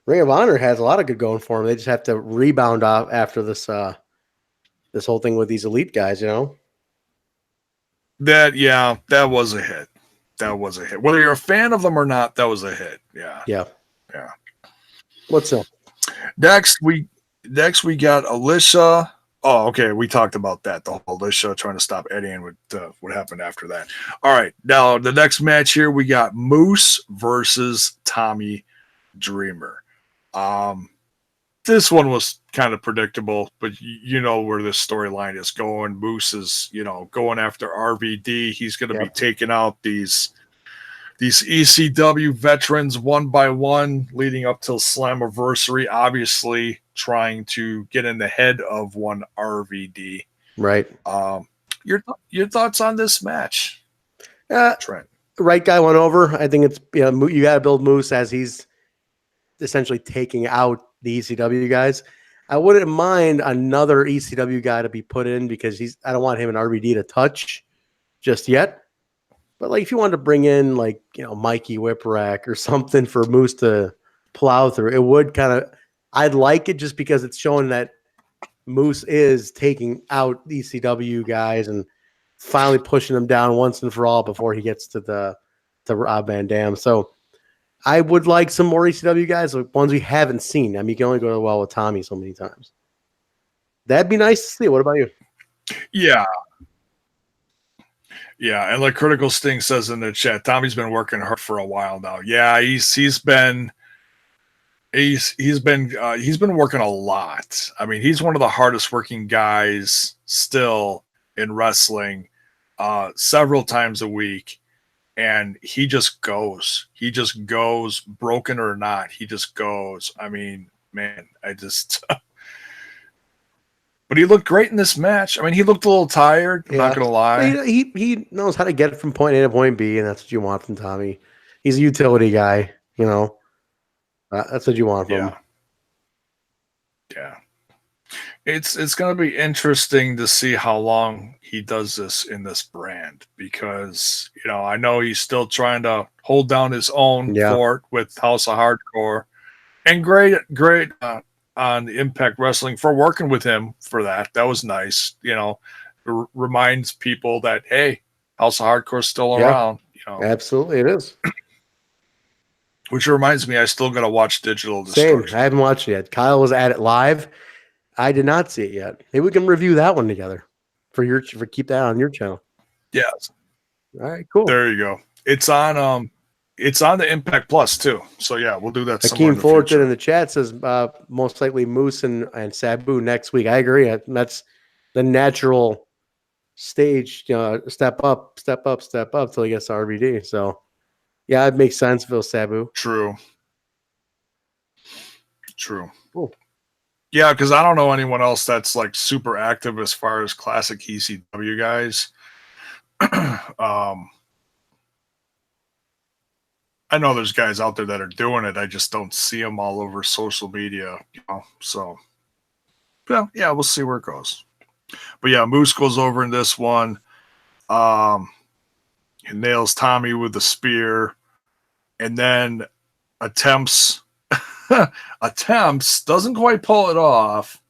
Ring of Honor has a lot of good going for them. They just have to rebound off after this this whole thing with these elite guys, That was a hit. That was a hit. Whether you're a fan of them or not, that was a hit. Yeah. Yeah. What's up? Next we got Alicia. Oh, okay. We talked about that. The whole Alicia trying to stop Eddie and what happened after that. All right. Now, the next match here, we got Moose versus Tommy Dreamer. This one was kind of predictable, but you know where this storyline is going. Moose is, going after RVD. He's going to be taking out these ECW veterans one by one, leading up till Slammiversary, obviously trying to get in the head of one RVD. Right. Your thoughts on this match, Trent? The right guy went over. I think it's you got to build Moose as he's essentially taking out the ECW guys. I wouldn't mind another ECW guy to be put in because I don't want him and RVD to touch just yet. But like if you wanted to bring in Mikey Whipwreck or something for Moose to plow through, it would I'd like it just because it's showing that Moose is taking out ECW guys and finally pushing them down once and for all before he gets to the to Rob Van Dam. So I would like some more ECW guys, like ones we haven't seen. I mean, you can only go to the well with Tommy so many times. That'd be nice to see. What about you? Yeah. Yeah. And like Critical Sting says in the chat, Tommy's been working hard for a while now. Yeah, he's been working a lot. I mean, he's one of the hardest working guys still in wrestling, several times a week. And he just goes. He just goes, broken or not. He just goes. I mean, man, but he looked great in this match. I mean, he looked a little tired. I'm not gonna lie. He knows how to get from point A to point B, and that's what you want from Tommy. He's a utility guy, you know. That's what you want from him. Yeah. It's going to be interesting to see how long he does this in this brand, because I know he's still trying to hold down his own fort with House of Hardcore, and great on Impact Wrestling for working with him for that. That was nice. Reminds people that, hey, House of Hardcore is still around. Absolutely, it is. Which reminds me, I still got to watch Digital Destruction. Same. I haven't watched it yet. Kyle was at it live. I did not see it yet. Maybe we can review that one together for keep that on your channel. Yes. All right, cool. There you go. It's on the Impact Plus too. So yeah, we'll do that. Hakeem Fullerton in the chat says most likely Moose and Sabu next week. I agree. That's the natural stage. Step up till he gets to RVD. So yeah, it makes sense if it was Sabu. True. Cool. Yeah, because I don't know anyone else that's like super active as far as classic ECW guys. I know there's guys out there that are doing it. I just don't see them all over social media, So, yeah, we'll see where it goes. But yeah, Moose goes over in this one. He nails Tommy with the spear, and then attempts, doesn't quite pull it off,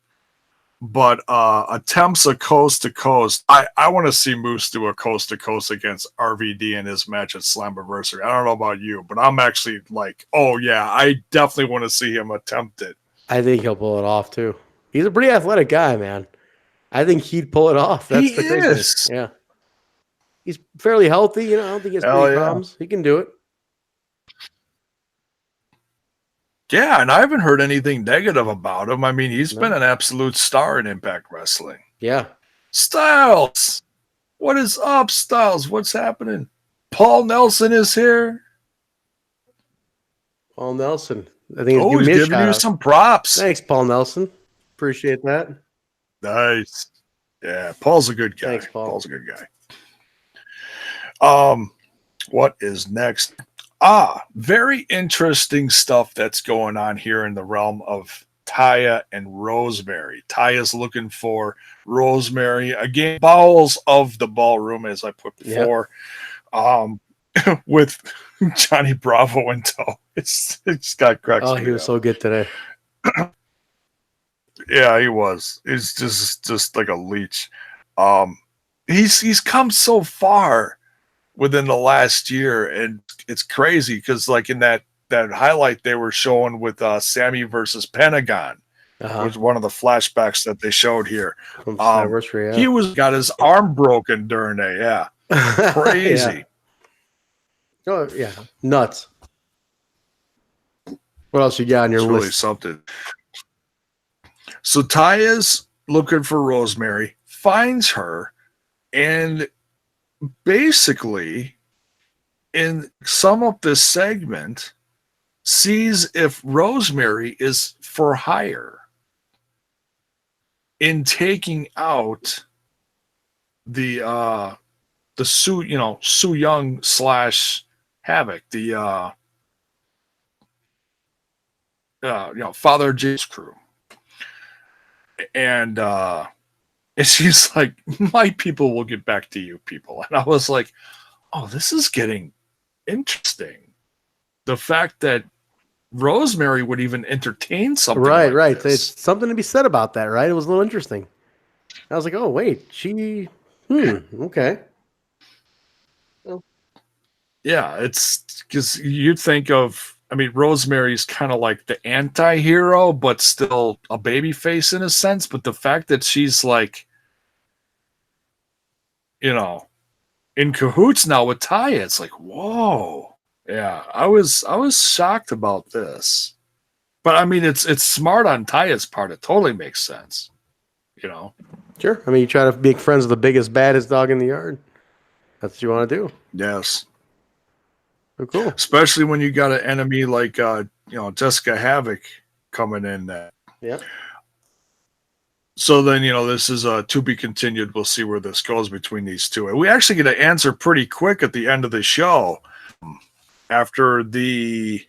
but attempts a coast to coast. I want to see Moose do a coast to coast against RVD in his match at Slammiversary. I don't know about you, but I'm actually like, oh yeah, I definitely want to see him attempt it. I think he'll pull it off too. He's a pretty athletic guy, man. I think he'd pull it off. That's the crazy thing. Yeah. He's fairly healthy, I don't think he has any problems. He can do it. Yeah, and I haven't heard anything negative about him. I mean, he's been an absolute star in Impact Wrestling. Yeah. Styles! What is up, Styles? What's happening? Paul Nelson is here. Paul Nelson. I think he's giving you some props. Thanks, Paul Nelson. Appreciate that. Nice. Yeah, Paul's a good guy. Thanks, Paul. Paul's a good guy. What is next? Very interesting stuff that's going on here in the realm of Taya and Rosemary. Taya's looking for Rosemary again, bowels of the ballroom, as I put before. With Johnny Bravo in tow. It's got cracks. Oh, he was so good today. Yeah, he was. He's just like a leech. He's come so far within the last year, and it's crazy because like in that highlight they were showing with Sammy versus Pentagon, was one of the flashbacks that they showed here. He got his arm broken during a crazy. Oh yeah, nuts. What else you got on your list? Really something. So Taya's looking for Rosemary, finds her, and basically, in some of this segment, sees if Rosemary is for hire in taking out the Su Young / Havoc, the Father James crew. And she's like, my people will get back to you people. And I was like, oh, this is getting interesting. The fact that Rosemary would even entertain something right. this. There's something to be said about that, right? It was a little interesting. I was like, oh, wait, okay. Yeah, it's because you think of, I mean, Rosemary's kind of like the anti-hero, but still a baby face in a sense. But the fact that she's like, you know, in cahoots now with Taya, it's like, whoa. Yeah, I was shocked about this. But I mean, it's smart on Taya's part. It totally makes sense, you know. Sure. I mean, you try to make friends with the biggest, baddest dog in the yard. That's what you want to do. Yes, Oh, cool. especially when you got an enemy like Jessica Havoc coming in. Yeah. So then, this is to be continued. We'll see where this goes between these two. And we actually get an answer pretty quick at the end of the show. After the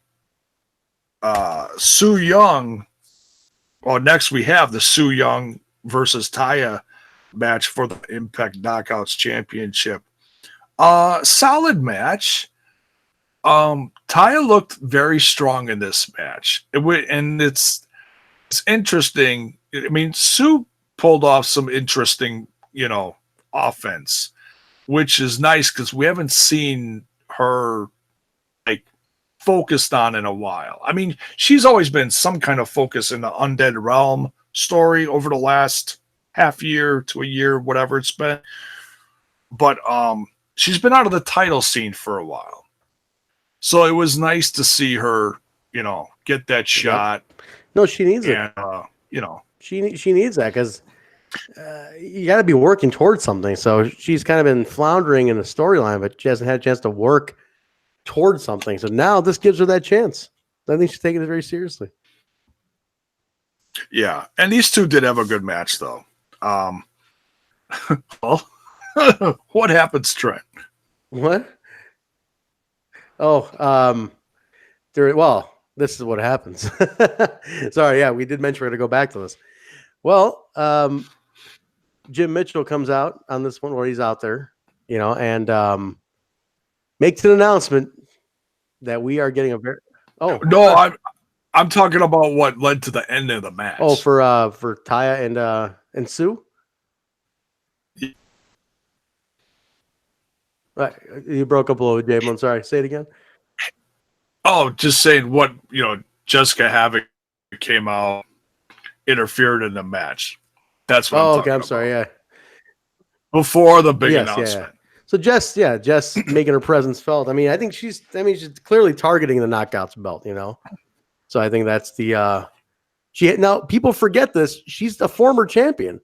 Su Young, well, next we have the Su Young versus Taya match for the Impact Knockouts Championship. Solid match. Taya looked very strong in this match. And it's interesting. I mean, Sue pulled off some interesting, offense, which is nice because we haven't seen her like focused on in a while. I mean, she's always been some kind of focus in the Undead Realm story over the last half year to a year, whatever it's been. But she's been out of the title scene for a while. So it was nice to see her, get that shot. No, she needs it. She needs that because you got to be working towards something. So she's kind of been floundering in the storyline, but she hasn't had a chance to work towards something. So now this gives her that chance. I think she's taking it very seriously. Yeah, and these two did have a good match, though. Well, what happens, Trent? What? Oh, this is what happens. Sorry, yeah, we did mention we're going to go back to this. Well, Jim Mitchell comes out on this one where he's out there, and makes an announcement that we are getting a very. Oh no, I'm talking about what led to the end of the match. Oh, for Taya and Sue. You broke up a little bit, James. I'm sorry. Say it again. Oh, just saying what, Jessica Havoc came out, interfered in the match. That's what I'm talking about. I'm sorry, yeah. Before the big announcement. Yeah. So Jess making her presence felt. I mean, I think she's clearly targeting the Knockouts belt, So I think that's the now people forget this. She's a former champion.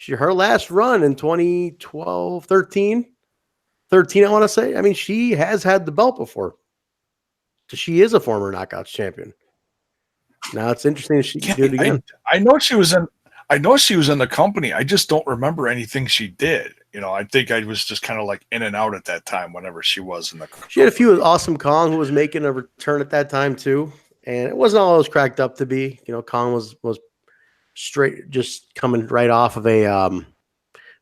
Her last run in 2012, 13, I want to say. I mean, she has had the belt before. So she is a former Knockouts champion. Now it's interesting she can do it again. I know she was in the company. I just don't remember anything she did. I think I was just kind of like in and out at that time whenever she was in the company. She had a few with Awesome Kong, who was making a return at that time too. And it wasn't all it was cracked up to be. Kong was straight, just coming right off of a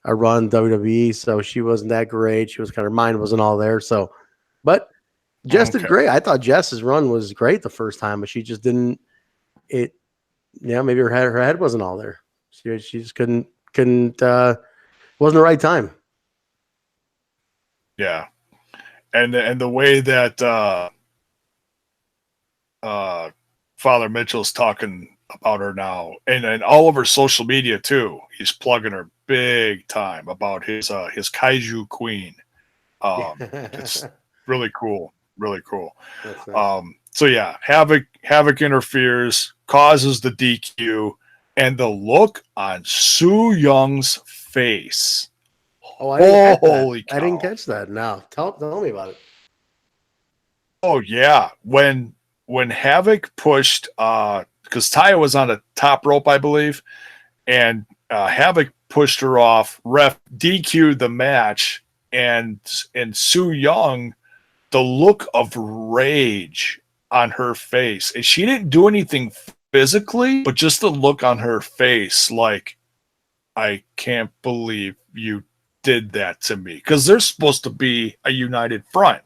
run WWE, so she wasn't that great. She was her mind wasn't all there. So, but Jess did great. I thought Jess's run was great the first time, but she just didn't. Maybe her head wasn't all there. She just couldn't. Wasn't the right time. Yeah, and the way that Father Mitchell's talking about her now, and all over social media too. He's plugging her big time about his Kaiju Queen. It's really cool. Really cool. Nice. So yeah, Havoc interferes, causes the DQ, and the look on Su Young's face. Oh, I didn't catch that. Now tell me about it. Oh yeah, when Havoc pushed, because Taya was on the top rope, I believe, and Havoc pushed her off. Ref DQ'd the match, and Su Young, the look of rage on her face, and she didn't do anything physically, but just the look on her face, like, I can't believe you did that to me, because there's supposed to be a united front.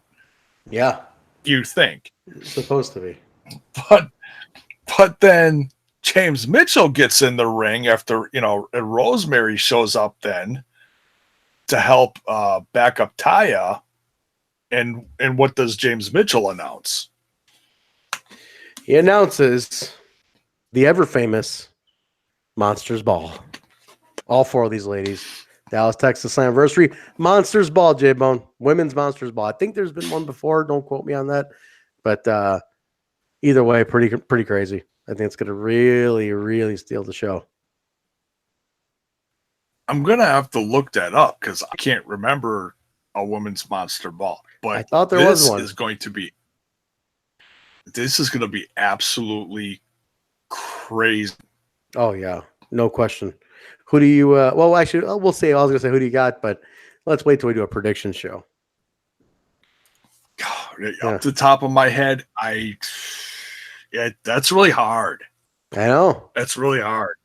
Yeah, you think it's supposed to be, but then James Mitchell gets in the ring after Rosemary shows up then to help back up Taya. And what does James Mitchell announce? He announces the ever famous Monsters Ball. All 4 of these ladies. Dallas, Texas anniversary. Monsters Ball, J-Bone. Women's Monsters Ball. I think there's been one before. Don't quote me on that. But either way, pretty crazy. I think it's going to really, really steal the show. I'm going to have to look that up because I can't remember a women's Monster Ball. But I thought there was one. This is going to be absolutely crazy. Oh, yeah. No question. Who do you well, actually, we'll say, I was going to say who do you got, but let's wait till we do a prediction show. Off the top of my head, that's really hard. I know. That's really hard.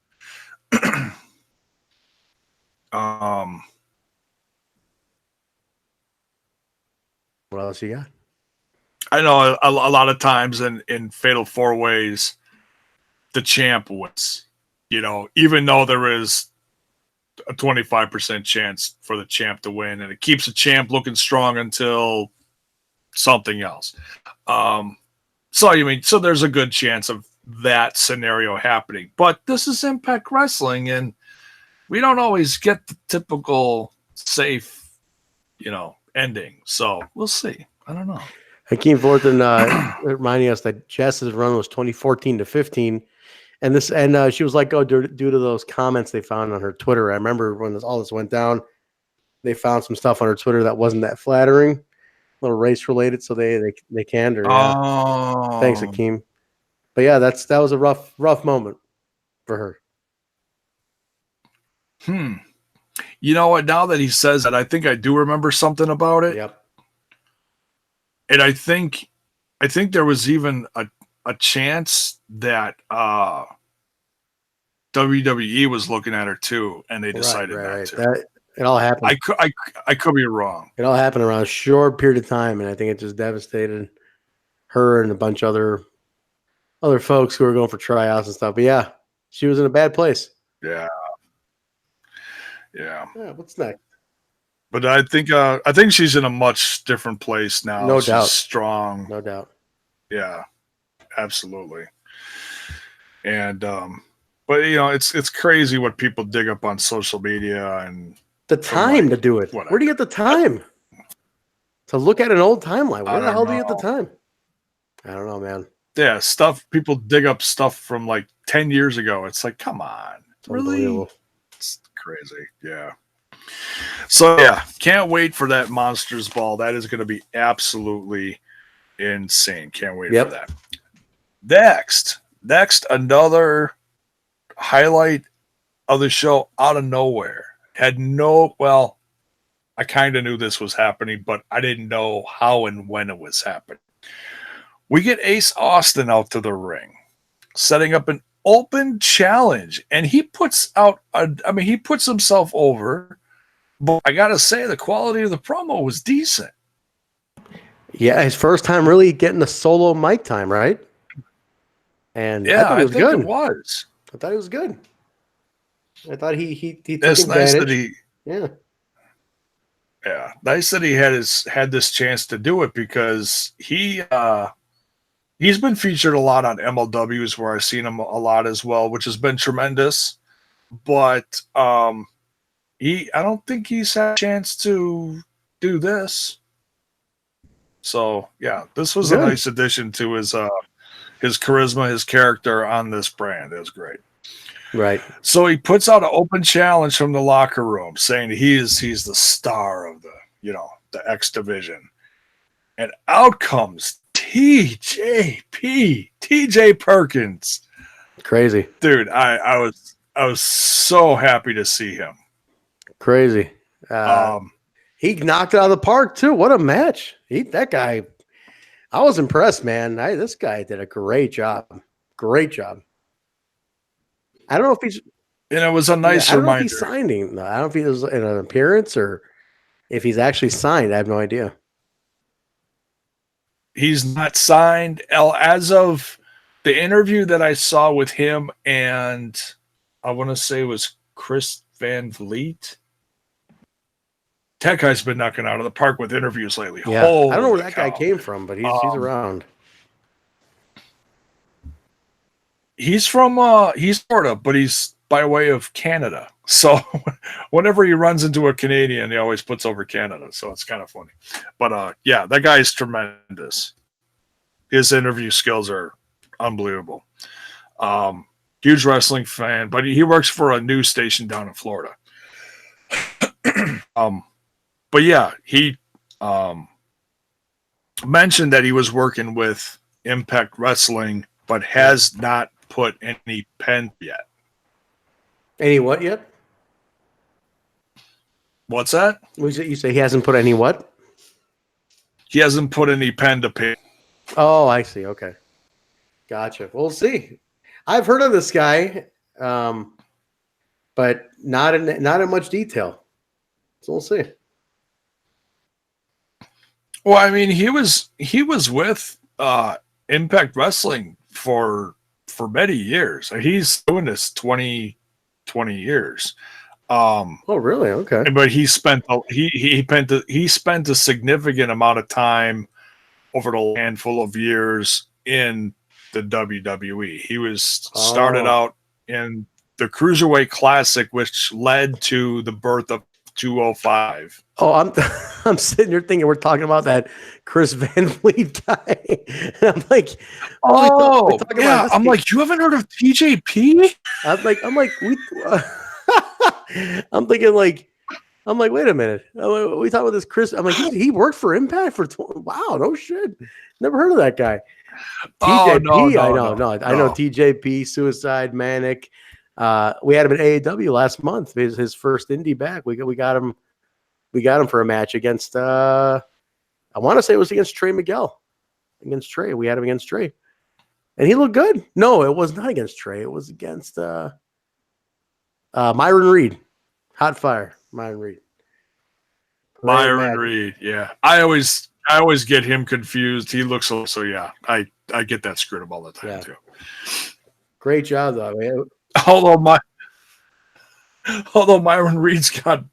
What else you got? I know a lot of times in Fatal 4-Ways, the champ wins. You know, even though there is a 25% chance for the champ to win, and it keeps the champ looking strong until something else. So there's a good chance of that scenario happening. But this is Impact Wrestling, and we don't always get the typical safe, ending. So we'll see. I don't know. Hakeem Thornton reminding us that Jess's run was 2014-15. And she was like, oh, due to those comments they found on her Twitter. I remember when all this went down, they found some stuff on her Twitter that wasn't that flattering, a little race related. So they canned her. Yeah. Oh, thanks, Hakeem. But yeah, that was a rough moment for her. You know what? Now that he says that, I think I do remember something about it. Yep. And I think there was even a chance that WWE was looking at her too, and they decided not to. It all happened. I could be wrong. It all happened around a short period of time, and I think it just devastated her and a bunch of other folks who were going for tryouts and stuff. But yeah, she was in a bad place. Yeah. What's next? But I think she's in a much different place now. No doubt. She's strong. No doubt. Yeah, absolutely. And but it's crazy what people dig up on social media and the time to do it. Whatever. Where do you get the time to look at an old timeline? Where the hell do you get the time? I don't know, man. Yeah, people dig up stuff from like 10 years ago. It's like, come on, really? It's crazy. Yeah. So yeah, can't wait for that Monsters Ball. That is going to be absolutely insane. Can't wait for that. Next, another highlight of the show out of nowhere. I kind of knew this was happening, but I didn't know how and when it was happening. We get Ace Austin out to the ring, setting up an open challenge, and he puts himself over. But I gotta say, the quality of the promo was decent. Yeah, his first time really getting the solo mic time, right? And yeah, I thought it was good. It was. I thought it was good. I thought he took It's advantage. Nice that he. Yeah, nice that he had this chance to do it because he's been featured a lot on MLWs where I've seen him a lot as well, which has been tremendous. But I don't think he's had a chance to do this. So yeah, this was a nice addition to his charisma, his character on this brand. It was great. Right. So he puts out an open challenge from the locker room saying he's the star of the X division. And out comes TJ Perkins. Crazy. Dude, I was so happy to see him. Crazy. He knocked it out of the park too. What a match. That guy, I was impressed, man. This guy did a great job. Great job. I don't know if he's. And it was a nice reminder. I don't know if he's signing. I don't know if he was in an appearance or if he's actually signed. I have no idea. He's not signed. As of the interview that I saw with him and I want to say it was Chris Van Vliet. That guy's been knocking out of the park with interviews lately. Yeah, Holy I don't know where that cow. guy came from, but he's around. He's from he's Florida, but he's by way of Canada. So whenever he runs into a Canadian, he always puts over Canada. So it's kind of funny. But yeah, that guy is tremendous. His interview skills are unbelievable. Huge wrestling fan, but he works for a news station down in Florida. But yeah, he mentioned that he was working with Impact Wrestling, but has not put any pen yet. Any what yet? What's that? You say he hasn't put any what? He hasn't put any pen to paper. Oh, I see. Okay, gotcha. We'll see. I've heard of this guy, but not in much detail. So we'll see. Well, I mean, he was with Impact Wrestling for many years. He's doing this 20 years. Oh, really? Okay. But he spent a significant amount of time over the handful of years in the WWE. He was started out in the Cruiserweight Classic, which led to the birth of 205. Oh, I'm sitting here thinking we're talking about that Chris Van Vliet guy. And I'm like, yeah. I'm like, you haven't heard of TJP? I'm like, I'm thinking like, wait a minute. We talking about this Chris? I'm like, he worked for Impact for wow, no shit. Never heard of that guy. TJP, I know TJP, Suicide, Manic. We had him in AEW last month. His first indie back. We got him for a match against I want to say it was against Trey Miguel. Against Trey. We had him against Trey. And he looked good. No, it was not against Trey. It was against Myron Reed. Hot Fire. Myron Reed. Myron Reed, yeah. I always get him confused. He looks so yeah. I get that screwed up all the time too. Great job though. I mean, although Myron Reed's got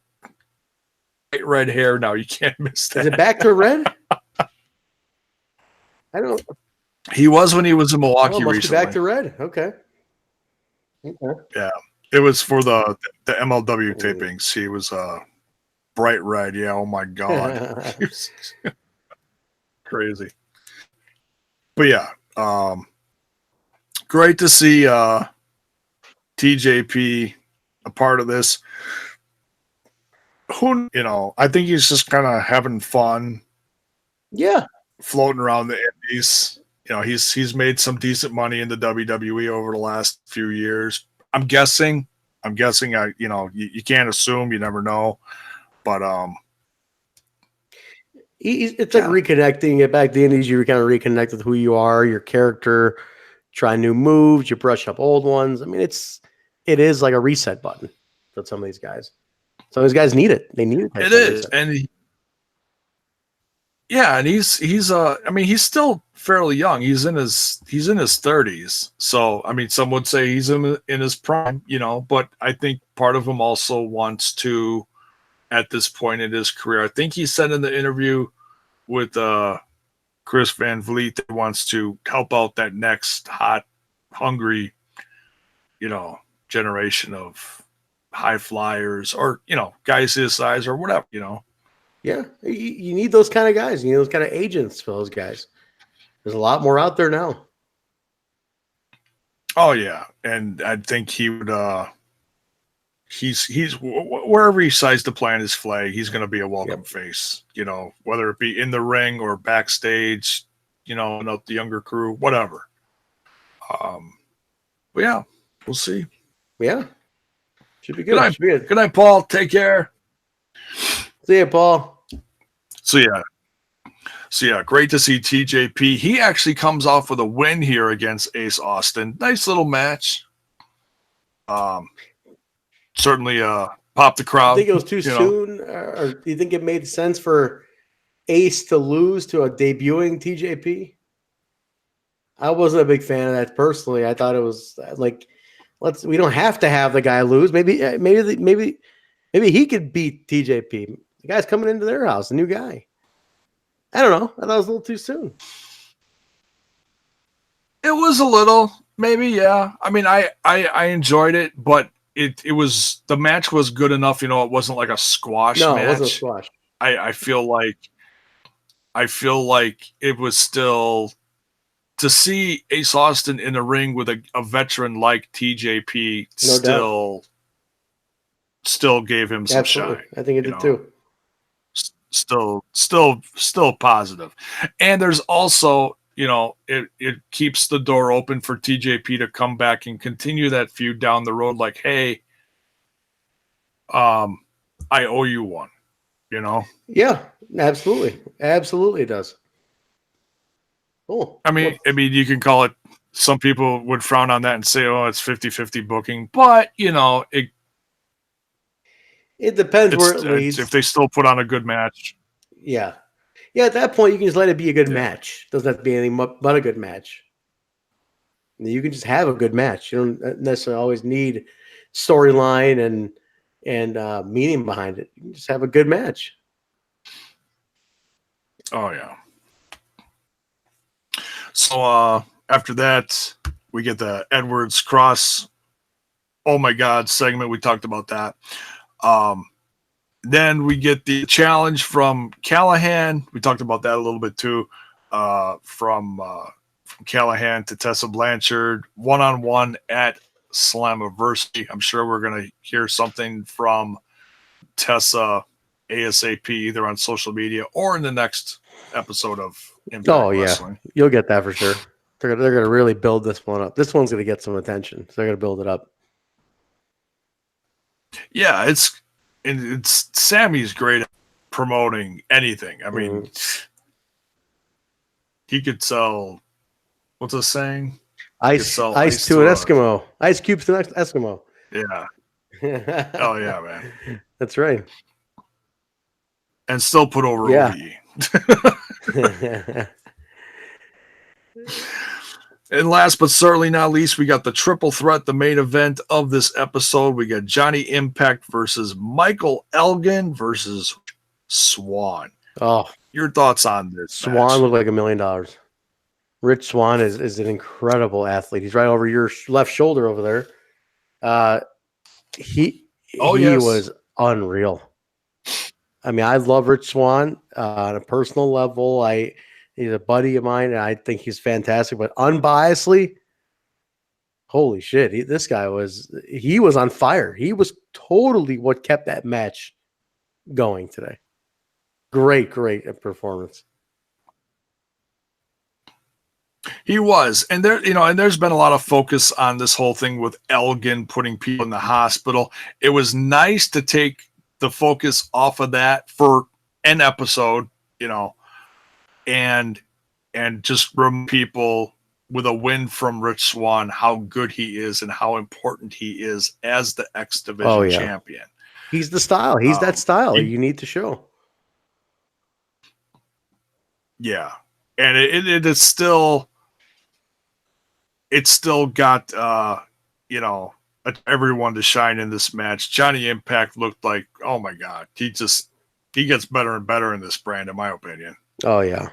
bright red hair now, you can't miss that. Is it back to red? I don't. He was when he was in Milwaukee recently. Back to red. Okay. Yeah, it was for the MLW tapings. He was bright red. Yeah. Oh my god. Crazy. But yeah, great to see TJP a part of this. Who, I think he's just kind of having fun. Yeah. Floating around the Indies. He's made some decent money in the WWE over the last few years. I'm guessing. You can't assume. You never know. But it's like reconnecting. Get back to the Indies. You kind of reconnect with who you are, your character. Try new moves. You brush up old ones. I mean, it is like a reset button for some of these guys. Some of these guys need it. They need it. It is, and he's I mean, he's still fairly young. He's in his 30s. So I mean, some would say he's in his prime, but I think part of him also wants to, at this point in his career, I think he said in the interview with Chris Van Vliet that he wants to help out that next hot, hungry, generation of high flyers or, guys his size or whatever, Yeah, you need those kind of guys. You need those kind of agents for those guys. There's a lot more out there now. Oh yeah, and I think he would. He's wherever he decides to plant his flag, he's going to be a welcome face. Whether it be in the ring or backstage, the younger crew, whatever. But yeah, we'll see. Yeah, should be good. Good night, Paul. Take care. See you, Paul. So yeah, great to see TJP. He actually comes off with a win here against Ace Austin. Nice little match. Certainly popped the crowd. Do you think it was too soon, or do you think it made sense for Ace to lose to a debuting TJP? I wasn't a big fan of that personally. I thought it was like, we don't have to have the guy lose. Maybe he could beat TJP. The guy's coming into their house, a new guy. I don't know. I thought it was a little too soon. It was a little, maybe, yeah. I mean, I enjoyed it, but it was the match was good enough. You know, it wasn't like a squash No, match. it wasn't a squash. I feel like it was still to see Ace Austin in the ring with a veteran like TJP still gave him some Absolutely. shine. I think it did too. Still positive. And there's also, you know, it keeps the door open for TJP to come back and continue that feud down the road. Like, hey, I owe you one, you know? Yeah, absolutely. Absolutely it does. Cool. I mean, you can call it, some people would frown on that and say, oh, it's 50-50 booking, but you know, it depends where it leads. If they still put on a good match. Yeah. Yeah, at that point, you can just let it be a good match. Doesn't have to be anything but a good match. You can just have a good match. You don't necessarily always need storyline and meaning behind it. You can just have a good match. Oh, yeah. So after that, we get the Edwards Cross, oh my God, segment. We talked about that. Then we get the challenge from Callahan. We talked about that a little bit too. From Callahan to Tessa Blanchard, one-on-one at Slammiversary. I'm sure we're going to hear something from Tessa ASAP, either on social media or in the next episode of Impact Wrestling. Yeah, you'll get that for sure. They're going to really build this one up. This one's going to get some attention, so they're going to build it up. Yeah, it's Sammy's great at promoting anything. I mean, he could sell, what's the saying? Ice to an Eskimo. Ice cubes to an Eskimo. Yeah. Oh, yeah, man. That's right. And still put over OVE. And last but certainly not least, we got the triple threat, the main event of this episode. We got Johnny Impact versus Michael Elgin versus Swann. Oh, your thoughts on this? Swann looked like $1 million. Rich Swann is an incredible athlete. He's right over your left shoulder over there. He was unreal. I mean, I love Rich Swann on a personal level. He's a buddy of mine, and I think he's fantastic. But unbiasedly, holy shit, this guy was on fire. He was totally what kept that match going today. Great performance. He was, and there's been a lot of focus on this whole thing with Elgin putting people in the hospital. It was nice to take the focus off of that for an episode, and just remind people with a win from Rich Swann how good he is and how important he is as the X Division champion. He's the style. He's that style you need to show. Yeah, and it's still got everyone to shine in this match. Johnny Impact looked like, oh my God, he gets better and better in this brand, in my opinion. Oh yeah,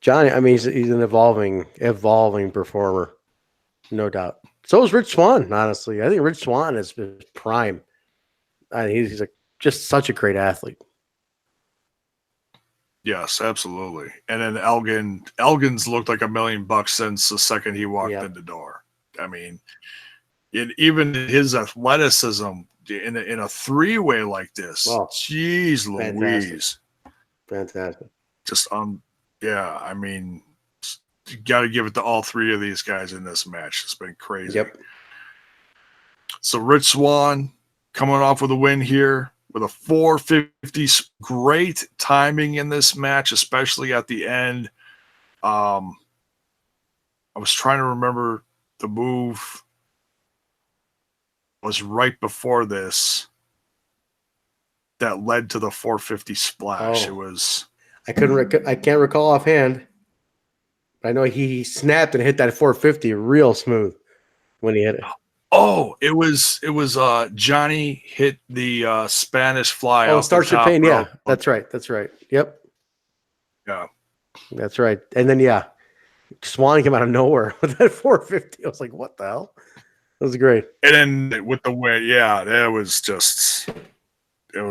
Johnny. I mean, he's an evolving performer, no doubt. So is Rich Swann. Honestly, I think Rich Swann is prime. He's just such a great athlete. Yes, absolutely. And then Elgin's looked like $1 million since the second he walked in the door. I mean, even his athleticism in a three-way like this. Oh, jeez Louise. Fantastic. Just I mean, you got to give it to all three of these guys in this match. It's been crazy. Yep. So Rich Swann coming off with a win here with a 450. Great timing in this match, especially at the end. I was trying to remember the move was right before this that led to the 450 splash. It was. I can't recall offhand. I know he snapped and hit that 450 real smooth when he hit it. Oh, it was Johnny hit the Spanish fly Oh, off the Starship top Pain. Yeah, rope. that's right. That's right. Yep, Yeah. that's right. And then Swan came out of nowhere with that 450. I was like, what the hell? That was great. And then with the way, yeah, it was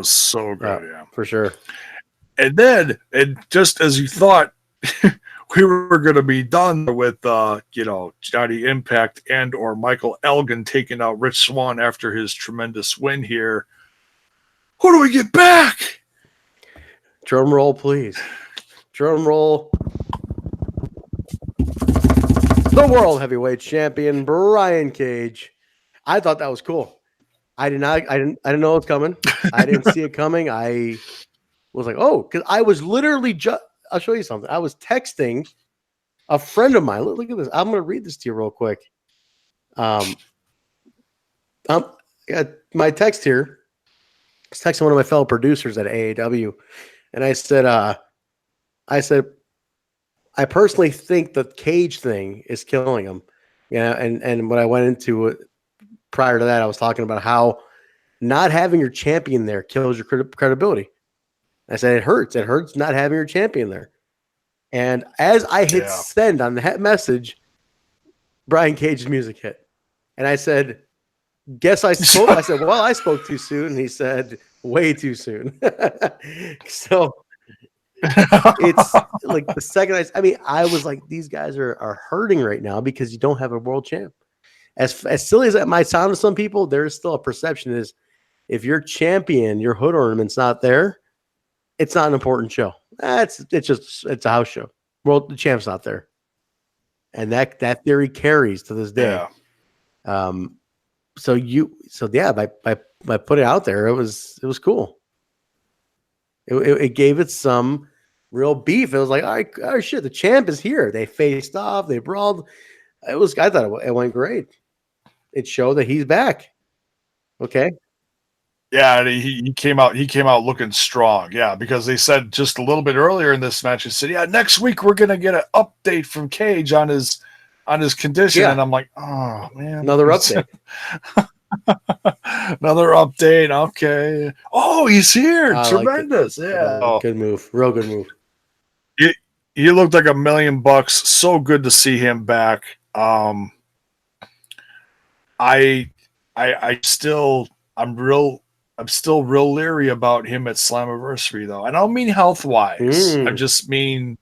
so good, yeah. For sure. And then, and just as you thought we were going to be done with, Johnny Impact and or Michael Elgin taking out Rich Swann after his tremendous win here, who do we get back? Drum roll, please. Drum roll. The World Heavyweight Champion, Brian Cage. I thought that was cool. I didn't know it was coming. I didn't see it coming. I was like, oh, because I was literally I'll show you something. I was texting a friend of mine. Look at this. I'm going to read this to you real quick. I got my text here. I was texting one of my fellow producers at AAW, and I said, I personally think the Cage thing is killing him. Yeah, and when I went into it prior to that, I was talking about how not having your champion there kills your credibility. I said it hurts. It hurts not having your champion there. And as I hit send on that message, Brian Cage's music hit, and I said, "Guess I spoke." I said, "Well, I spoke too soon." And he said, "Way too soon." So it's like the second I was like, these guys are hurting right now because you don't have a world champ. As silly as that might sound to some people, there's still a perception is if your champion, your hood ornament's not there, it's not an important show. It's a house show. The champ's not there. And that theory carries to this day. Yeah. By putting it out there, it was cool. It gave it some real beef. It was like, oh shit, the champ is here. They faced off, they brawled. I thought it went great. It showed that he's back. Okay. Yeah, he came out looking strong. Yeah, because they said just a little bit earlier in this match, they said, yeah, next week we're gonna get an update from Cage on his condition. And I'm like, oh man. Another update. Another update. Okay. Oh, he's here. Tremendous. Yeah. Good move. Real good move. He looked like $1 million. So good to see him back. I'm still real leery about him at Slammiversary though. I don't mean health wise. I just mean,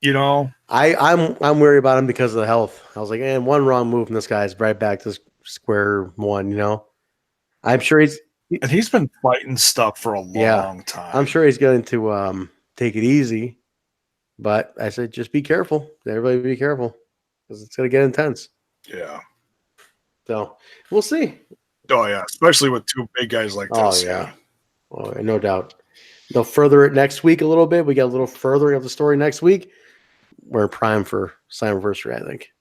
I'm worried about him because of the health. I was like, one wrong move and this guy's right back to square one, I'm sure he's been fighting stuff for a long time. I'm sure he's going to take it easy, but I said, just be careful. Everybody be careful because it's going to get intense. Yeah. So we'll see. Oh yeah. Especially with two big guys like this. Oh yeah. Oh, no doubt. They'll further it next week a little bit. We got a little furthering of the story next week. We're prime for Slammiversary, I think.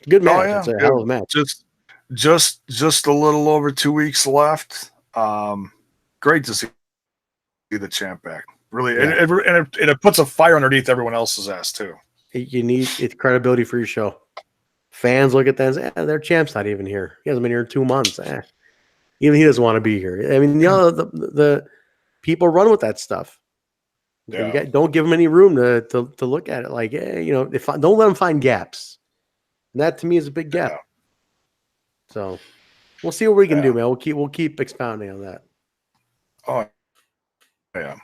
Good match. It's a hell of a match. Just a little over 2 weeks left. Great to see the champ back. Really, and it puts a fire underneath everyone else's ass too. You need credibility for your show. Fans look at that and say, their champ's not even here. He hasn't been here in 2 months. Even he doesn't want to be here. I mean, the people run with that stuff. Yeah. Don't give them any room to look at it. Like, don't let them find gaps. And that to me is a big gap. Yeah. So we'll see what we can do, man. We'll keep expounding on that. Oh, yeah.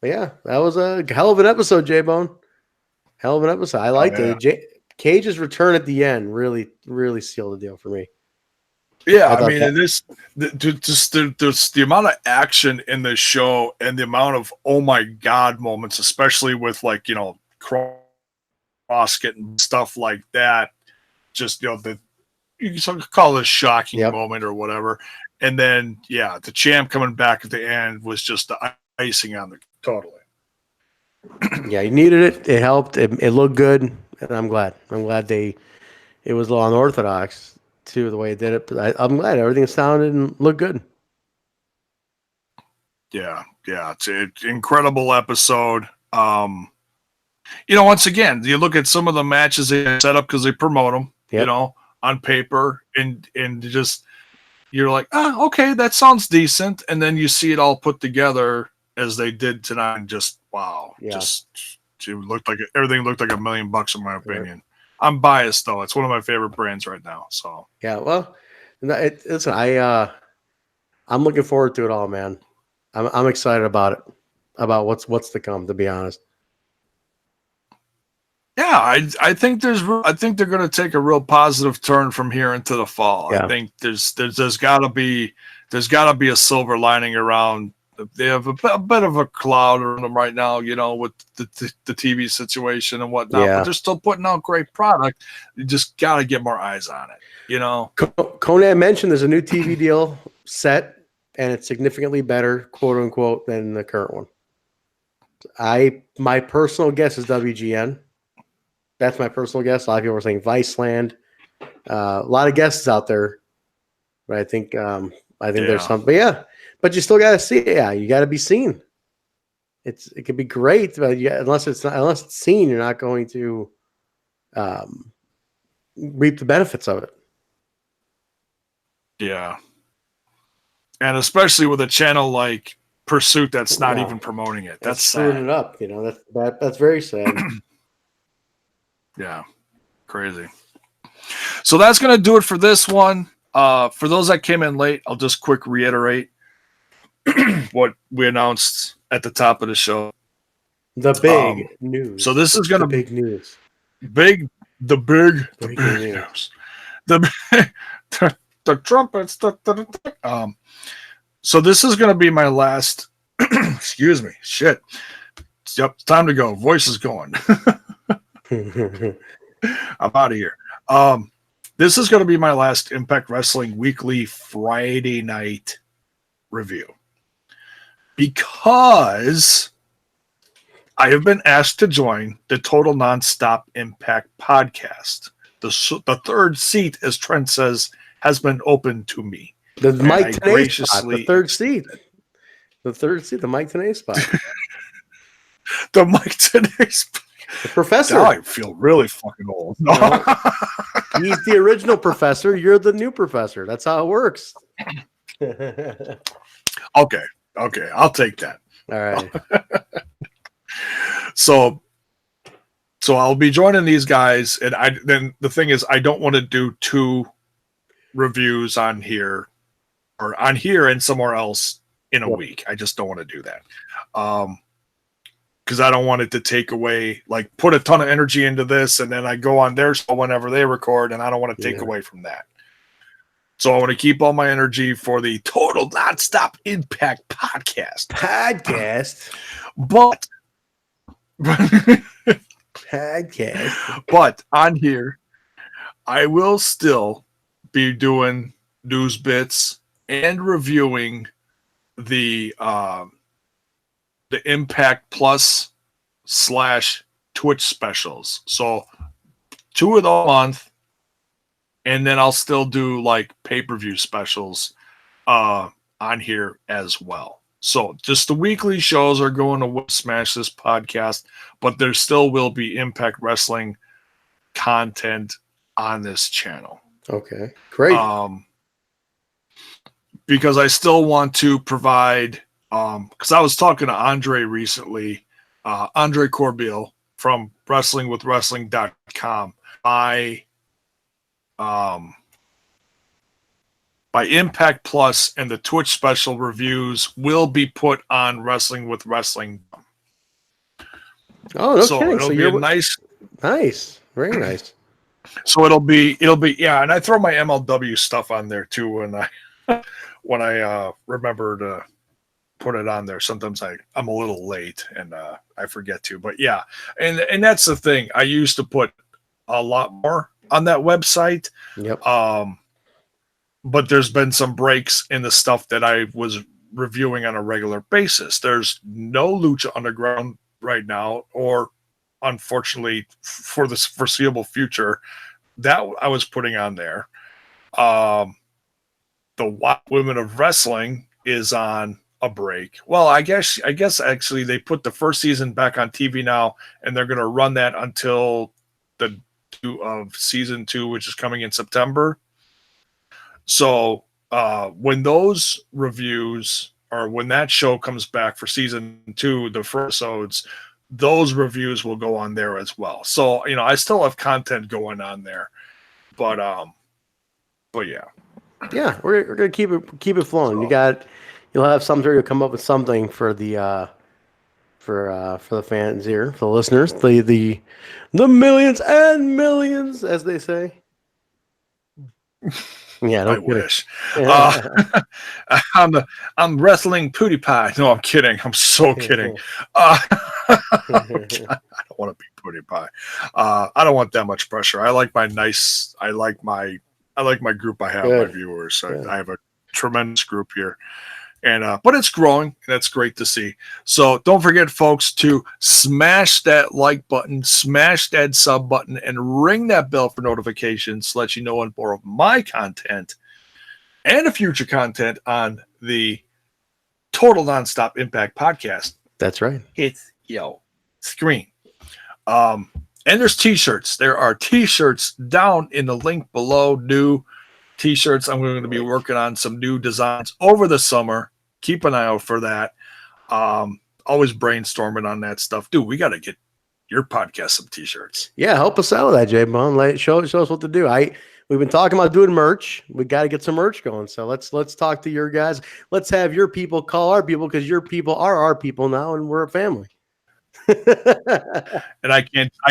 But yeah, that was a hell of an episode, J-Bone. Hell of an episode. I liked it. Cage's return at the end really, really sealed the deal for me. Yeah, I mean, the amount of action in this show and the amount of oh my god moments, especially with Cross getting stuff like that. Just you can call it a shocking moment or whatever. And then the champ coming back at the end was just the icing on the totally. Yeah, you needed it. It helped. It looked good, and I'm glad. It was a little unorthodox too, the way it did it. But I'm glad everything sounded and looked good. Yeah, it's an incredible episode. Once again, you look at some of the matches they set up because they promote them. Yep. on paper, and just you're like, okay, that sounds decent, and then you see it all put together as they did tonight, and just wow, Yeah. just it looked like everything looked like $1 million in my opinion. Right. I'm biased though; it's one of my favorite brands right now. So Yeah, well, listen, I'm looking forward to it all, man. I'm excited about it, about what's to come. To be honest, yeah, I think they're going to take a real positive turn from here into the fall. yeah, I think there's got to be a silver lining around. They have a bit of a cloud around them right now, with the TV situation and whatnot. But yeah. they're still putting out great product. You just got to get more eyes on it. Conan mentioned there's a new TV deal set, and it's significantly better, quote unquote, than the current one. My personal guess is WGN. That's my personal guess. A lot of people are saying Viceland. A lot of guesses out there, but I think there's some. But yeah, but you still got to see it. Yeah, you got to be seen. It could be great, but unless it's seen, you're not going to reap the benefits of it. Yeah, and especially with a channel like Pursuit that's not even promoting it. That's screwing sad. it up. That's very sad. Yeah, crazy. So that's going to do it for this one. For those that came in late, I'll just quick reiterate what we announced at the top of the show. The big news. So this is going to be big news. The big news. The trumpets. So this is going to be my last. Excuse me. Shit. Yep. It's time to go. Voice is going. I'm out of here. This is going to be my last Impact Wrestling Weekly Friday night review, because I have been asked to join the Total Nonstop Impact podcast. The third seat, as Trent says, has been open to me. The Mike Tenay spot. The third seat. The Mike Tenay spot. The Mike Tenay spot. The professor. Now I feel really fucking old. No. He's the original professor. You're the new professor. That's how it works. Okay. I'll take that. All right. So I'll be joining these guys, and then the thing is, I don't want to do 2 reviews on here and somewhere else in a week. I just don't want to do that. Because I don't want it to take away, like, put a ton of energy into this, and then I go on their show whenever they record, and I don't want to take away from that. So I want to keep all my energy for the Total Nonstop Impact podcast. But on here, I will still be doing news bits and reviewing the Impact Plus / Twitch specials. So 2 of the month, and then I'll still do like pay-per-view specials on here as well. So just the weekly shows are going to smash this podcast, but there still will be Impact Wrestling content on this channel. Okay, great. Because I still want to provide, because I was talking to Andre recently, Andre Corbeil from WrestlingWithWrestling.com. By Impact Plus and the Twitch special reviews will be put on Wrestling with Wrestling. Oh, no kidding. It'll be nice, very nice. So it'll be yeah, and I throw my MLW stuff on there too when I remember to put it on there. Sometimes I'm a little late and I forget to, but yeah, and that's the thing. I used to put a lot more on that website. Yep. But there's been some breaks in the stuff that I was reviewing on a regular basis. There's no Lucha Underground right now, or unfortunately for the foreseeable future, that I was putting on there. The Wild Women of Wrestling is on a break. Well, I guess actually they put the first season back on TV now, and they're going to run that until the review of season 2, which is coming in September. So when those reviews, or when that show comes back for season 2, the first episodes, those reviews will go on there as well. So, I still have content going on there, but yeah. Yeah, we're gonna keep it flowing. So, You'll have something. You'll come up with something for the for the fans here, for the listeners, the millions and millions, as they say. Yeah, I wish. I'm wrestling PewDiePie. No, I'm kidding. I'm so kidding. I don't want to be PewDiePie. I don't want that much pressure. I like my group I have, my viewers. I have a tremendous group here. And but it's growing. That's great to see. So don't forget, folks, to smash that like button, smash that sub button, and ring that bell for notifications to let you know when more of my content and the future content on the Total Nonstop Impact podcast. That's right. Hits your screen. And there's t-shirts. There are t-shirts down in the link below. New t-shirts. I'm going to be working on some new designs over the summer. Keep an eye out for that. Always brainstorming on that stuff. Dude, we got to get your podcast some t-shirts. Yeah, help us out with that, J-Bone. Show us what to do. We've been talking about doing merch. We got to get some merch going. So let's talk to your guys. Let's have your people call our people, because your people are our people now, and we're a family. And I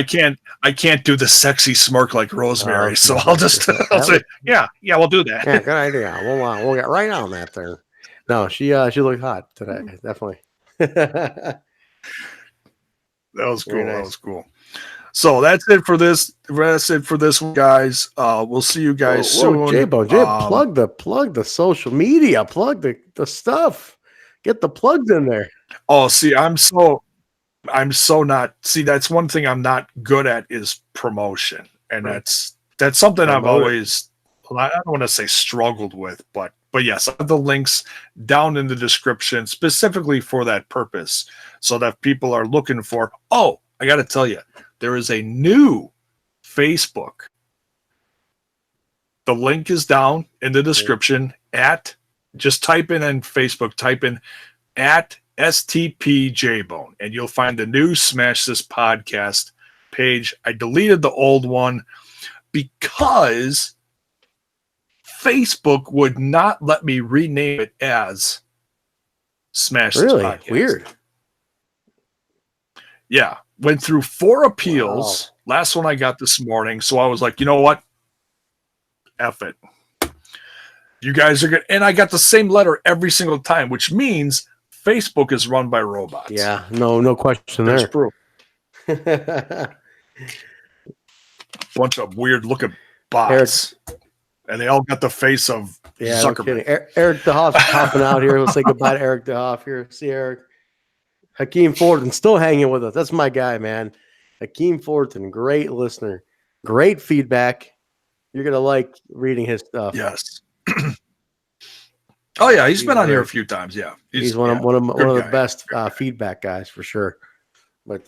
can't do the sexy smirk like Rosemary. So I'll say, yeah, we'll do that. Yeah, good idea. We'll get right on that there. No, she looked hot today. Definitely. That was cool. Nice. That was cool. So that's it for this. That's it for this one, guys. We'll see you guys soon. J-Bone, plug the social media, plug the stuff. Get the plugs in there. Oh, see, I'm so not. See, that's one thing I'm not good at is promotion, and that's something I've always. I don't want to say struggled with, but yes, I have the links down in the description specifically for that purpose, so that people are looking for. Oh, I got to tell you, there is a new Facebook. The link is down in the description. Just type in Facebook, type in at STPJBone, and you'll find the new Smash This podcast page. I deleted the old one because Facebook would not let me rename it as Smash This podcast. Weird. Yeah. Went through 4 appeals. Wow. Last one I got this morning. So I was like, you know what? F it. You guys are good. And I got the same letter every single time, which means Facebook is run by robots. Yeah, no question. There's proof. Bunch of weird looking bots. And they all got the face of Zuckerberg. No, Eric DeHoff's popping out here. Let's say goodbye to Eric DeHoff here. See Eric. Hakeem Fulton still hanging with us. That's my guy, man. Hakeem Fulton, great listener. Great feedback. You're going to like reading his stuff. Yes. Oh, yeah. He's been on here a few times. Yeah. He's one of the best feedback guys for sure. But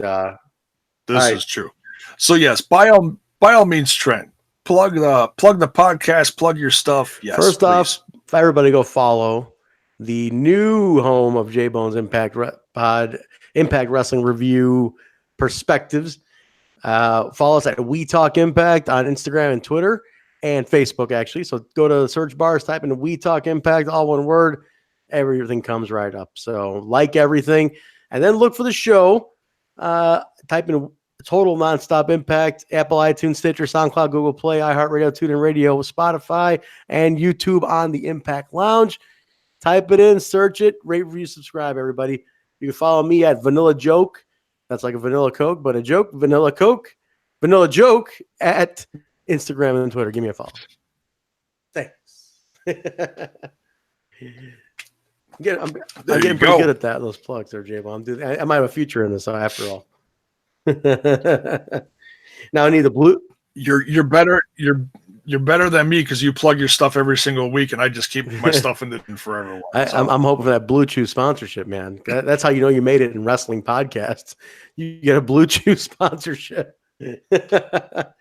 this is true. So, yes, by all means, Trent. Plug the podcast, plug your stuff. Yes. First off, everybody go follow the new home of J-Bone's Impact Wrestling Review Perspectives. Follow us at We Talk Impact on Instagram and Twitter and Facebook, actually. So go to the search bars, type in We Talk Impact, all one word. Everything comes right up. So like everything. And then look for the show. Type in Total Nonstop Impact, Apple, iTunes, Stitcher, SoundCloud, Google Play, iHeartRadio, TuneIn Radio, Spotify, and YouTube on the Impact Lounge. Type it in, search it, rate, review, subscribe, everybody. You can follow me at Vanilla Joke. That's like a vanilla Coke, but a joke. Vanilla Coke. Vanilla Joke at Instagram and Twitter. Give me a follow. Thanks. I'm getting pretty good at that. Those plugs there, J-Bone. I might have a future in this after all. Now I need the blue. You're better. You're better than me because you plug your stuff every single week, and I just keep my stuff in for everyone. I'm hoping for that Blue Chew sponsorship, man. That's how you know you made it in wrestling podcasts. You get a Blue Chew sponsorship. That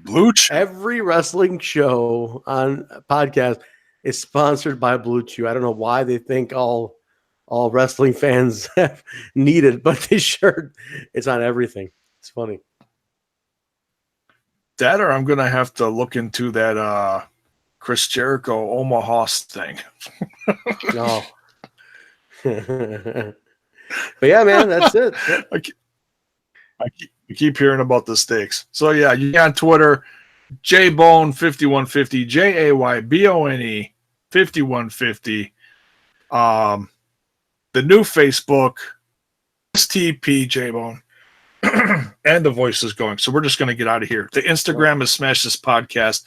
Blue Chew. Every wrestling show on podcast is sponsored by Blue Chew. I don't know why they think all wrestling fans need it, but they sure it's on everything. It's funny. That, or I'm gonna have to look into that Chris Jericho Omaha thing. No. But yeah, man, that's it. I keep hearing about the steaks. So yeah, you on Twitter, JBone5150, JAYBONE 5150. The new Facebook, STP JBone. And the voice is going. So we're just going to get out of here. The Instagram is Smash This Podcast.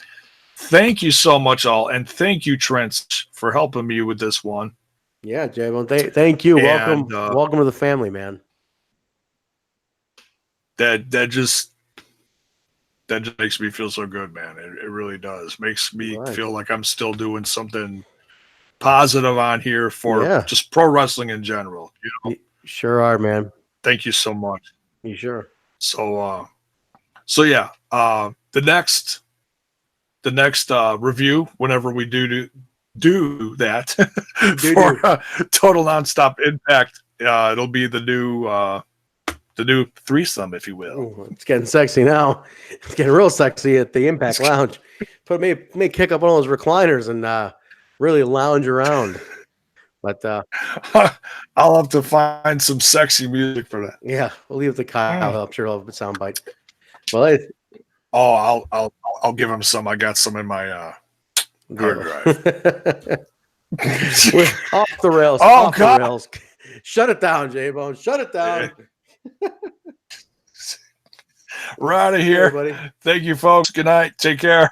Thank you so much, all. And thank you, Trent, for helping me with this one. Yeah, J-Bone. Thank you. And, welcome to the family, man. That just makes me feel so good, man. It really does. Makes me feel like I'm still doing something positive on here for just pro wrestling in general. You know? You sure are, man. Thank you so much. You sure? So yeah. The next review, whenever we do that for Total Nonstop Impact, it'll be the new threesome, if you will. Ooh, it's getting sexy now. It's getting real sexy at the Impact Lounge. But may kick up one of those recliners and really lounge around. But I'll have to find some sexy music for that. Yeah, we'll leave it to Kyle. I'm sure he'll have a soundbite. Well, I'll give him some. I got some in my hard drive. Off the rails. Oh, off God. The rails. Shut it down, J-Bone. Shut it down. We're out of here. Hey, buddy. Thank you, folks. Good night. Take care.